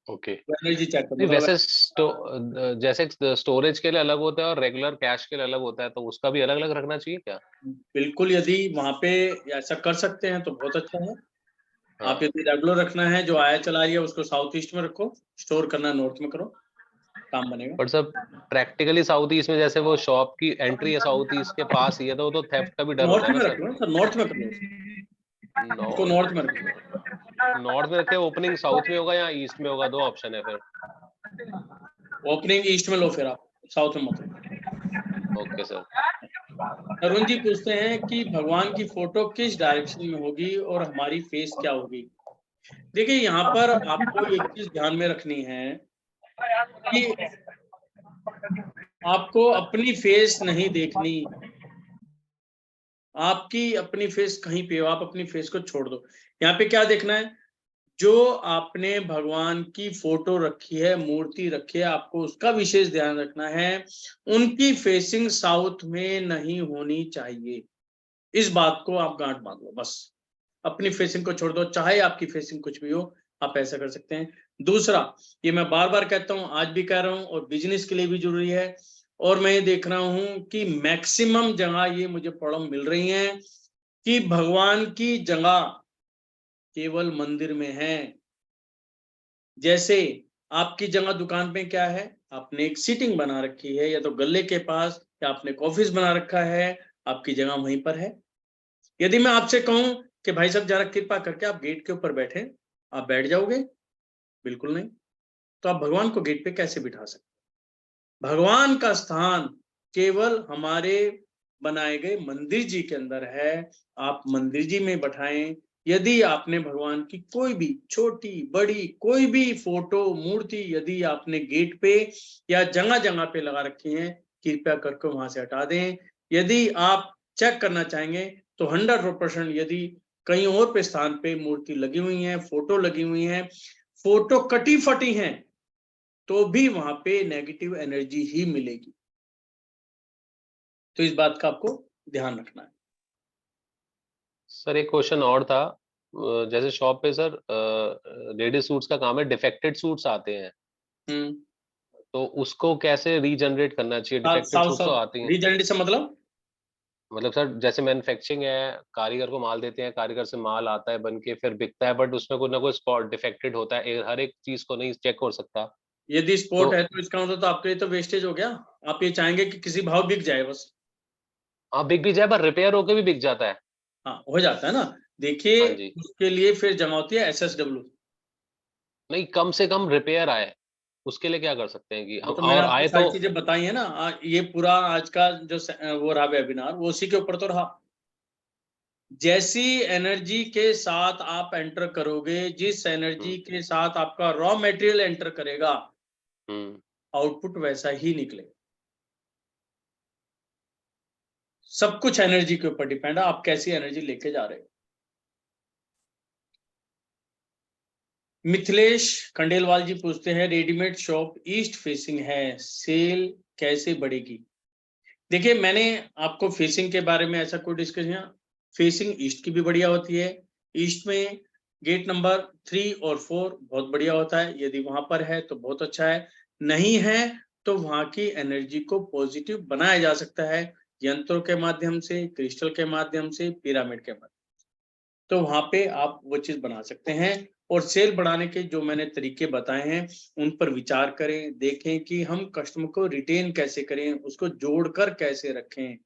ओके। वो एनर्जी चेक कर नहीं मतलब वैसे जैसे स्टोरेज के लिए अलग होता है और रेगुलर कैश के लिए अलग होता है, तो उसका भी अलग अलग रखना चाहिए क्या? बिल्कुल, यदि वहां पे ऐसा कर सकते हैं तो बहुत अच्छा है। आप हाँ। यदि रेगुलर रखना है, जो आया चला रही है उसको साउथ ईस्ट में रखो, स्टोर करना नॉर्थ में करो, काम बनेगा। But sir practically south east में जैसे वो शॉप की एंट्री है साउथ ईस्ट के पास ही है, तो वो तो थेफ्ट का भी डर होता नॉर्थ है ना में रख सर। लो सर, नॉर्थ में कर लो, इसको नॉर्थ। नॉर्थ में रख लो। नॉर्थ में रखे ओपनिंग साउथ में होगा या ईस्ट में होगा, दो ऑप्शन है फिर। ओपनिंग ईस्ट में लो, फिर आप साउथ में मत लो। Okay sir. तरुण जी पूछते हैं कि भगवान की फोटो किस डायरेक्शन में होगी और हमारी फेस क्या होगी। देखिए, यहाँ पर आपको एक चीज ध्यान में रखनी है कि आपको अपनी फेस नहीं देखनी। आपकी अपनी फेस कहीं पे हो, आप अपनी फेस को छोड़ दो। यहाँ पे क्या देखना है, जो आपने भगवान की फोटो रखी है, मूर्ति रखी है, आपको उसका विशेष ध्यान रखना है। उनकी फेसिंग साउथ में नहीं होनी चाहिए। इस बात को आप गांठ बांध लो बस। अपनी फेसिंग को छोड़ दो, चाहे आपकी फेसिंग कुछ भी हो, आप ऐसा कर सकते हैं। दूसरा, ये मैं बार बार कहता हूं, आज भी कह रहा हूं, और बिजनेस के लिए भी जरूरी है और मैं ये देख रहा हूं कि मैक्सिमम जगह ये मुझे प्रॉब्लम मिल रही है कि भगवान की जगह केवल मंदिर में है। जैसे आपकी जगह दुकान पे क्या है, आपने एक सीटिंग बना रखी है, या तो गल्ले के पास, या आपने एक ऑफिस बना रखा है, आपकी जगह वहीं पर है। यदि मैं आपसे कहूं कि भाई साहब जरा कृपा करके आप गेट के ऊपर बैठे, आप बैठ जाओगे? बिल्कुल नहीं। तो आप भगवान को गेट पे कैसे बिठा सकते? भगवान का स्थान केवल हमारे बनाए गए मंदिर जी के अंदर है। आप मंदिर जी में बैठाएं। यदि आपने भगवान की कोई भी छोटी बड़ी कोई भी फोटो मूर्ति यदि आपने गेट पे या जगह जगह पे लगा रखी है, कृपया करके वहां से हटा दें। यदि आप चेक करना चाहेंगे तो 100% यदि कहीं और पे स्थान पे मूर्ति लगी हुई है, फोटो लगी हुई है, फोटो कटी फटी है, तो भी वहां पे नेगेटिव एनर्जी ही मिलेगी। तो इस बात का आपको ध्यान रखना है। सर एक क्वेश्चन और था, जैसे शॉप पे सर लेडीज सूट्स का काम है, डिफेक्टेड सूट्स आते हैं, हम्म। तो उसको कैसे रीजनरेट करना चाहिए? डिफेक्टेड साफ सूट्स तो साफ आती हैं, रीजेंडर से मतलब? मतलब सर जैसे मैन्युफैक्चरिंग है, कारीगर को माल देते हैं, कारीगर से माल आता है बन के फिर बिकता है, बट उसमें कोई ना कोई स्पॉट डिफेक्टेड होता है, हर एक चीज को नहीं चेक हो सकता। यदि तो स्पोर्ट है तो इसका मतलब तो आपके लिए तो वेस्टेज हो गया। आप ये चाहेंगे कि किसी भाव बिक जाए बस। हाँ बिक भी जाए, पर रिपेयर होके भी बिक जाता है। हाँ, हो जाता है ना। देखिए, हाँ जी। उसके लिए फिर जमा होती है SSW। नहीं, कम से कम रिपेयर आए, उसके लिए क्या कर सकते हैं कि वो हम, तो मैंने और आपको आए सारी तो? चीजें बताई है ना। ये पूरा आज का जो वो रहा वेबिनार, वो उसी के ऊपर तो रहा। जैसी एनर्जी के साथ आप एंटर करोगे, जिस एनर्जी हम्म। के साथ आपका रॉ मटेरियल एंटर करेगा, हम्म। आउटपुट वैसा ही निकलेगा। सब कुछ एनर्जी के ऊपर डिपेंड है, आप कैसी एनर्जी लेके जा रहे हो। मिथिलेश खंडेलवाल जी पूछते हैं, रेडीमेड शॉप ईस्ट फेसिंग है, सेल कैसे बढ़ेगी? देखिए, मैंने आपको फेसिंग के बारे में ऐसा कोई डिस्कशन, फेसिंग ईस्ट की भी बढ़िया होती है। ईस्ट में गेट नंबर 3 और 4 बहुत बढ़िया होता है। यदि वहां पर है तो बहुत अच्छा है, नहीं है तो वहां की एनर्जी को पॉजिटिव बनाया जा सकता है, यंत्रों के माध्यम से, क्रिस्टल के माध्यम से, पिरामिड के माध्यम। तो वहां पे आप वो चीज बना सकते हैं। और सेल बढ़ाने के जो मैंने तरीके बताए हैं, उन पर विचार करें, देखें कि हम कस्टमर को रिटेन कैसे करें, उसको जोड़कर कैसे रखें।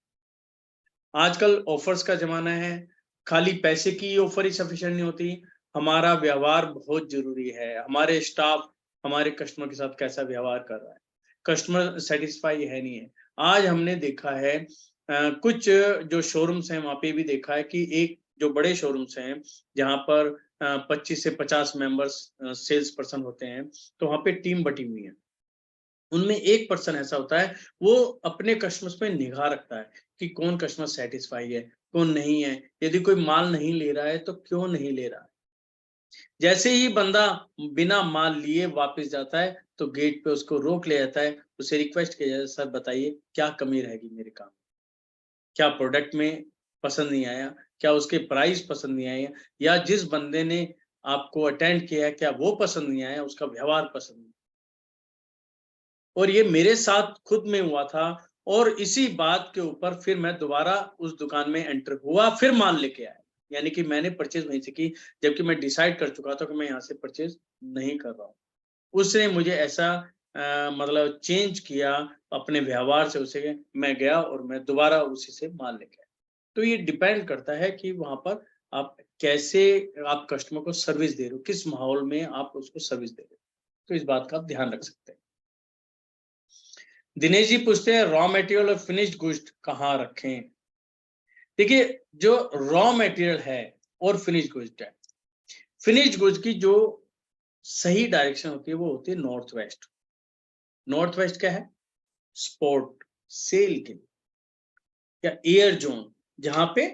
आजकल ऑफर्स का जमाना है, खाली पैसे की ऑफर ही सफिशिएंट नहीं होती। हमारा व्यवहार बहुत जरूरी है। हमारे स्टाफ हमारे कस्टमर के साथ कैसा व्यवहार कर रहा है, कस्टमर सेटिस्फाई है नहीं है। आज हमने देखा है कुछ जो शोरूम्स हैं वहां पे भी देखा है कि एक जो बड़े शोरूम्स हैं जहां पर 25 से 50 मेंबर्स सेल्स पर्सन होते हैं, तो वहां पे टीम बटी हुई है। उनमें एक पर्सन ऐसा होता है, वो अपने कस्टमर्स पे निगाह रखता है कि कौन कस्टमर सेटिस्फाई है, कौन नहीं है। यदि कोई माल नहीं ले रहा है तो क्यों नहीं ले रहा है। जैसे ही बंदा बिना माल लिए वापस जाता है तो गेट पे उसको रोक लिया जाता है, उसे रिक्वेस्ट किया जाता है, सर बताइए क्या कमी रहेगी मेरे काम, क्या प्रोडक्ट में पसंद नहीं आया, क्या उसके प्राइस पसंद नहीं आया, या जिस बंदे ने आपको अटेंड किया क्या वो पसंद नहीं आया, उसका व्यवहार पसंद नहीं। और ये मेरे साथ खुद में हुआ था। और इसी बात के ऊपर फिर मैं दोबारा उस दुकान में एंटर हुआ, फिर माल लेके आया। यानी कि मैंने परचेज वहीं से की, जबकि मैं डिसाइड कर चुका था कि मैं यहाँ से परचेज नहीं कर रहा हूँ। उसने मुझे ऐसा मतलब चेंज किया अपने व्यवहार से, उसे मैं गया और मैं दोबारा उसी से माल लेके आया। तो ये डिपेंड करता है कि वहां पर आप कैसे आप कस्टमर को सर्विस दे रहे हो, किस माहौल में आप उसको सर्विस दे रहे हो। तो इस बात का आप ध्यान रख सकते हैं। दिनेश जी पूछते हैं, रॉ मटेरियल और फिनिश्ड गुड्स कहाँ रखें? देखिए, जो रॉ मटेरियल है और फिनिश्ड गुड्स है, फिनिश्ड गुड्स की जो सही डायरेक्शन होती है वो होती है नॉर्थ वेस्ट। नॉर्थ वेस्ट क्या है? स्पोर्ट सेल के या एयर जोन, जहां पे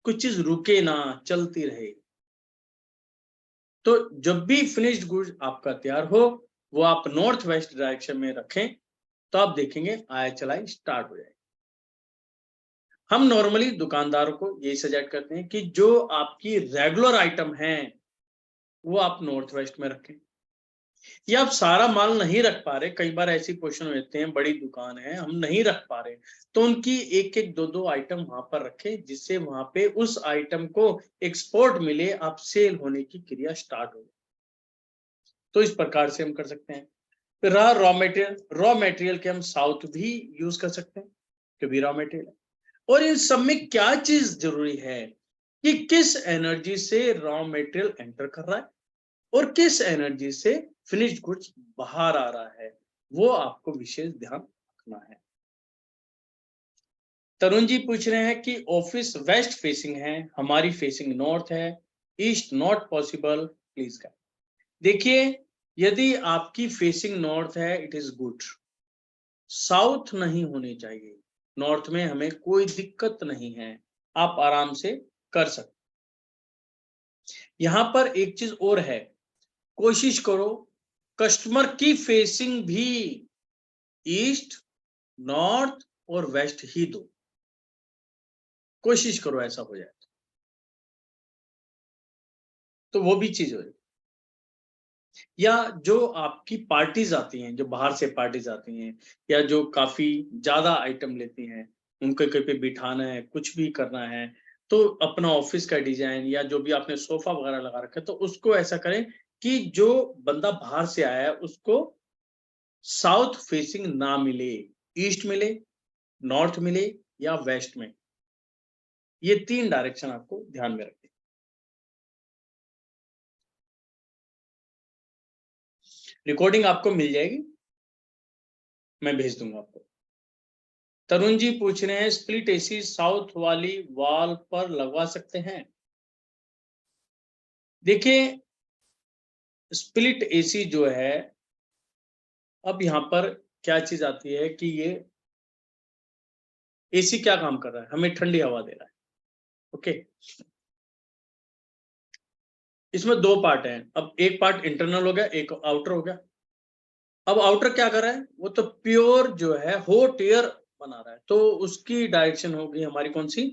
कुछ चीज रुके ना, चलती रहे। तो जब भी फिनिश्ड गुड्स आपका तैयार हो, वो आप नॉर्थ वेस्ट डायरेक्शन में रखें, तो आप देखेंगे आय चलाई स्टार्ट हो जाएगी। हम नॉर्मली दुकानदारों को यही सजेस्ट करते हैं कि जो आपकी रेगुलर आइटम है वो आप नॉर्थ वेस्ट में रखें। या आप सारा माल नहीं रख पा रहे, कई बार ऐसी पोजीशन होते हैं, बड़ी दुकान है, हम नहीं रख पा रहे, तो उनकी एक-एक, दो-दो आइटम वहां पर रखें, जिससे वहां पे उस आइटम को एक्सपोर्ट मिले, आप सेल होने की क्रिया स्टार्ट हो। तो इस प्रकार से हम कर सकते हैं। फिर रहा रॉ मटेरियल के हम साउथ भी यूज कर सकते हैं, कि भी रॉ मटेरियल है। और इन सब में क्या चीज जरूरी है कि किस एनर्जी से रॉ मटेरियल एंटर कर रहा है और किस एनर्जी से फिनिश्ड गुड्स बाहर आ रहा है, वो आपको विशेष ध्यान रखना है। तरुण जी पूछ रहे हैं कि ऑफिस वेस्ट फेसिंग है, हमारी फेसिंग नॉर्थ है, ईस्ट नॉट पॉसिबल, प्लीज का। देखिए, यदि आपकी फेसिंग नॉर्थ है, इट इज गुड, साउथ नहीं होनी चाहिए। नॉर्थ में हमें कोई दिक्कत नहीं है, आप आराम से कर सकते। यहां पर एक चीज और है, कोशिश करो कस्टमर की फेसिंग भी ईस्ट, नॉर्थ और वेस्ट ही दो, कोशिश करो ऐसा हो जाए तो वो भी चीज हो जाए। या जो आपकी पार्टीज आती हैं, जो बाहर से पार्टीज आती हैं, या जो काफी ज्यादा आइटम लेती हैं, उनको कहीं पे बिठाना है, कुछ भी करना है, तो अपना ऑफिस का डिजाइन या जो भी आपने सोफा वगैरह लगा रखा है, तो उसको ऐसा करें कि जो बंदा बाहर से आया है उसको साउथ फेसिंग ना मिले, ईस्ट मिले, नॉर्थ मिले या वेस्ट में। ये 3 डायरेक्शन आपको ध्यान में रखें। रिकॉर्डिंग आपको मिल जाएगी, मैं भेज दूंगा आपको। तरुण जी पूछ रहे हैं स्प्लिट एसी साउथ वाली वॉल पर लगवा सकते हैं। देखिए, स्प्लिट एसी जो है, अब यहां पर क्या चीज आती है कि ये एसी क्या काम कर रहा है, हमें ठंडी हवा दे रहा है। ओके, इसमें 2 पार्ट हैं, अब एक पार्ट इंटरनल हो गया, एक आउटर हो गया। अब आउटर क्या कर रहा है, वो तो प्योर जो है हॉट एयर बना रहा है, तो उसकी डायरेक्शन होगी हमारी कौन सी,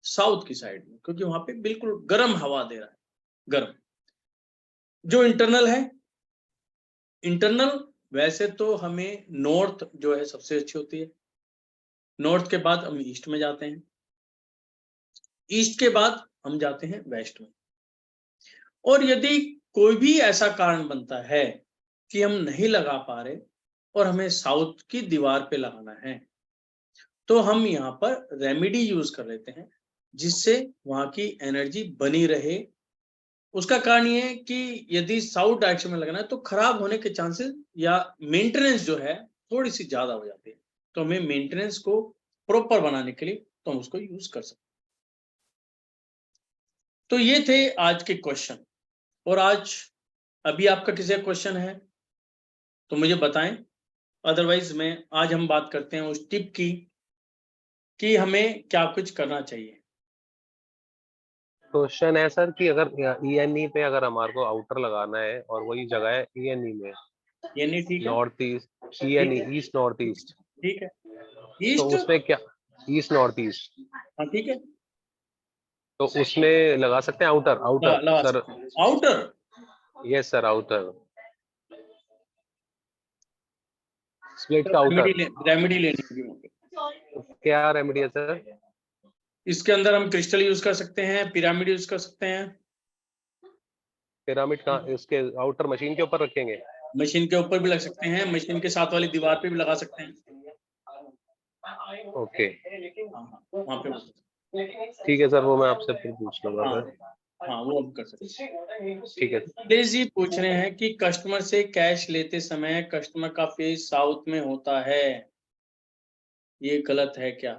साउथ की साइड में, क्योंकि वहां पे बिल्कुल गर्म हवा दे रहा है, गर्म। जो इंटरनल है, इंटरनल वैसे तो हमें नॉर्थ जो है सबसे अच्छी होती है, नॉर्थ के बाद हम ईस्ट में जाते हैं, ईस्ट के बाद हम जाते हैं वेस्ट में। और यदि कोई भी ऐसा कारण बनता है कि हम नहीं लगा पा रहे और हमें साउथ की दीवार पे लगाना है, तो हम यहाँ पर रेमेडी यूज कर लेते हैं, जिससे वहां की एनर्जी बनी रहे। उसका कारण ये है कि यदि साउथ डायरेक्शन में लगना है तो खराब होने के चांसेस या मेंटेनेंस जो है थोड़ी सी ज्यादा हो जाती है, तो हमें मेंटेनेंस को प्रॉपर बनाने के लिए तो हम उसको यूज कर सकते। तो ये थे आज के क्वेश्चन। और आज अभी आपका किसी का क्वेश्चन है तो मुझे बताएं, अदरवाइज मैं आज हम बात करते हैं उस टिप की कि हमें क्या कुछ करना चाहिए। क्वेश्चन है सर कि अगर ईएनई पे अगर हमारे को आउटर लगाना है और वही जगह है ईएनई में, ये नहीं, ठीक है, नॉर्थ ईस्ट, ठीक ईएनई है, ईस्ट नॉर्थ ईस्ट, ठीक है, तो ईस्ट, उसमें क्या, ईस्ट नॉर्थ ईस्ट, हाँ ठीक है, तो उसमें लगा सकते हैं आउटर, आउटर लगा सर। सकते हैं outer. Yes sir, outer, split का आउटर। रेमेडी लेनी होगी वहाँ पे। क्या रेमेडी है सर? इसके अंदर हम क्रिस्टल यूज कर सकते हैं, पिरामिड यूज कर सकते हैं। पिरामिड का इसके आउटर मशीन के ऊपर रखेंगे? मशीन के ऊपर भी लग सकते हैं, मशीन के साथ वाली दीवार पे भी लगा सकते हैं। ओके, हाँ हाँ, वहाँ पे हो सकता ठीक है सर, वो मैं आपसे फिर पूछ है। लूंगा हाँ सर। हाँ, वो हम कर सकते ठीक है। हैं। दिनेश जी पूछ रहे हैं कि कस्टमर से कैश लेते समय कस्टमर का फेस साउथ में होता है, ये गलत है क्या?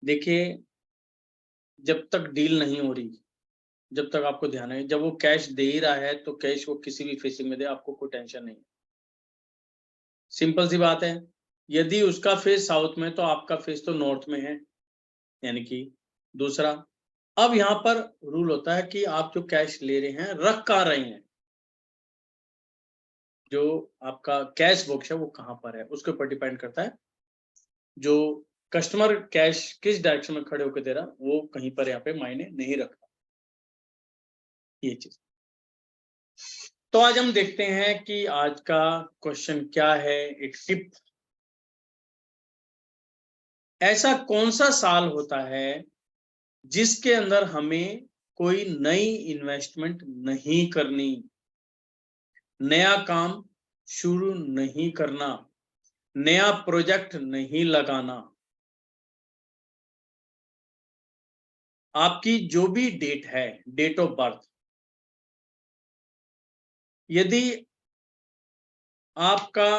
देखिए, जब तक डील नहीं हो रही, जब तक आपको ध्यान है, जब वो कैश दे ही रहा है तो कैश वो किसी भी फेसिंग में दे, आपको कोई टेंशन नहीं। सिंपल सी बात है, यदि उसका फेस साउथ में तो आपका फेस तो नॉर्थ में है, यानी कि दूसरा। अब यहाँ पर रूल होता है कि आप जो कैश ले रहे हैं रख कहाँ रहे हैं, जो आपका कैश बॉक्स है वो कहाँ पर है, उसके ऊपर डिपेंड करता है। जो कस्टमर कैश किस डायरेक्शन में खड़े होकर दे रहा वो कहीं पर यहाँ पे मायने नहीं रखता, ये चीज। तो आज हम देखते हैं कि आज का क्वेश्चन क्या है। एक टिप, ऐसा कौन सा साल होता है जिसके अंदर हमें कोई नई इन्वेस्टमेंट नहीं करनी, नया काम शुरू नहीं करना, नया प्रोजेक्ट नहीं लगाना। आपकी जो भी डेट है, डेट ऑफ बर्थ, यदि आपका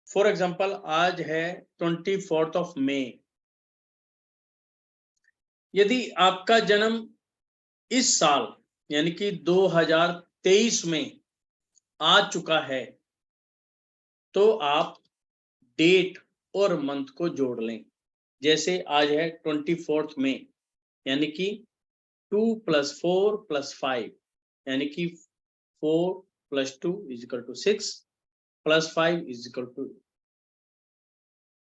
फॉर एग्जांपल आज है 24 ऑफ मई, यदि आपका जन्म इस साल यानी कि 2023 में आ चुका है, तो आप डेट और मंथ को जोड़ लें। जैसे आज है 24 मई, यानी कि 2 + 4 + 5, यानी कि 4 + 2 = 6 + 5 =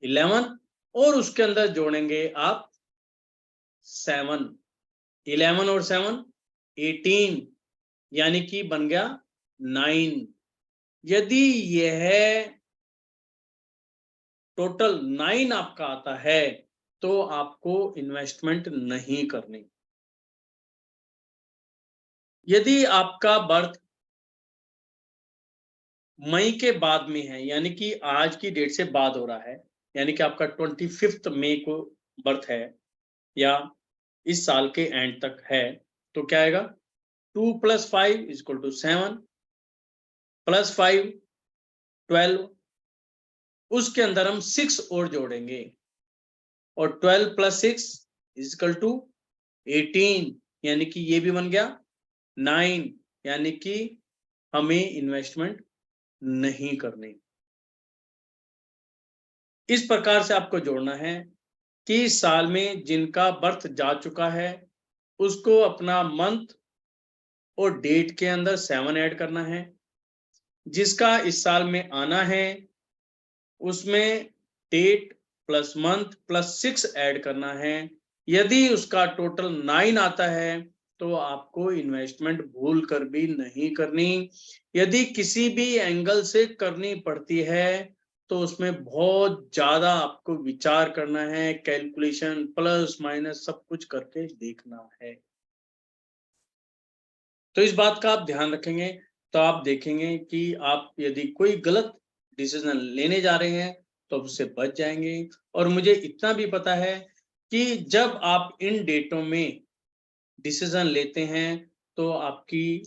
11, और उसके अंदर जोड़ेंगे आप 7। 11 और 7 18, यानी कि बन गया 9। यदि यह टोटल 9 आपका आता है तो आपको इन्वेस्टमेंट नहीं करनी। यदि आपका बर्थ मई के बाद में है, यानी कि आज की डेट से बाद हो रहा है, यानी कि आपका 25 मई को बर्थ है या इस साल के एंड तक है, तो क्या आएगा? 2 + 5 = 7 + 5 12, उसके अंदर हम 6 और जोड़ेंगे और 12 + 6 = 18, यानी कि ये भी बन गया 9, यानी कि हमें इन्वेस्टमेंट नहीं करनी। इस प्रकार से आपको जोड़ना है कि साल में जिनका बर्थ जा चुका है उसको अपना मंथ और डेट के अंदर 7 ऐड करना है, जिसका इस साल में आना है उसमें date plus month plus 6 add करना है। यदि उसका टोटल 9 आता है तो आपको इन्वेस्टमेंट भूल कर भी नहीं करनी। यदि किसी भी एंगल से करनी पड़ती है तो उसमें बहुत ज्यादा आपको विचार करना है, कैलकुलेशन प्लस माइनस सब कुछ करके देखना है। तो इस बात का आप ध्यान रखेंगे तो आप देखेंगे कि आप यदि कोई गलत डिसीजन लेने जा रहे हैं तो उससे बच जाएंगे। और मुझे इतना भी पता है कि जब आप इन डेटों में डिसीजन लेते हैं तो आपकी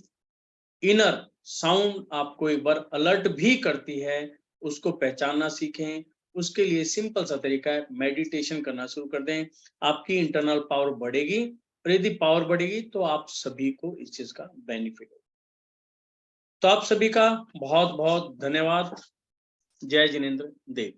इनर साउंड आपको एक बार अलर्ट भी करती है, उसको पहचानना सीखें। उसके लिए सिंपल सा तरीका है, मेडिटेशन करना शुरू कर दें, आपकी इंटरनल पावर बढ़ेगी, और यदि पावर बढ़ेगी तो आप सभी को इस चीज का बेनिफिट होगा। तो आप सभी का बहुत बहुत धन्यवाद। जय जिनेंद्र देव।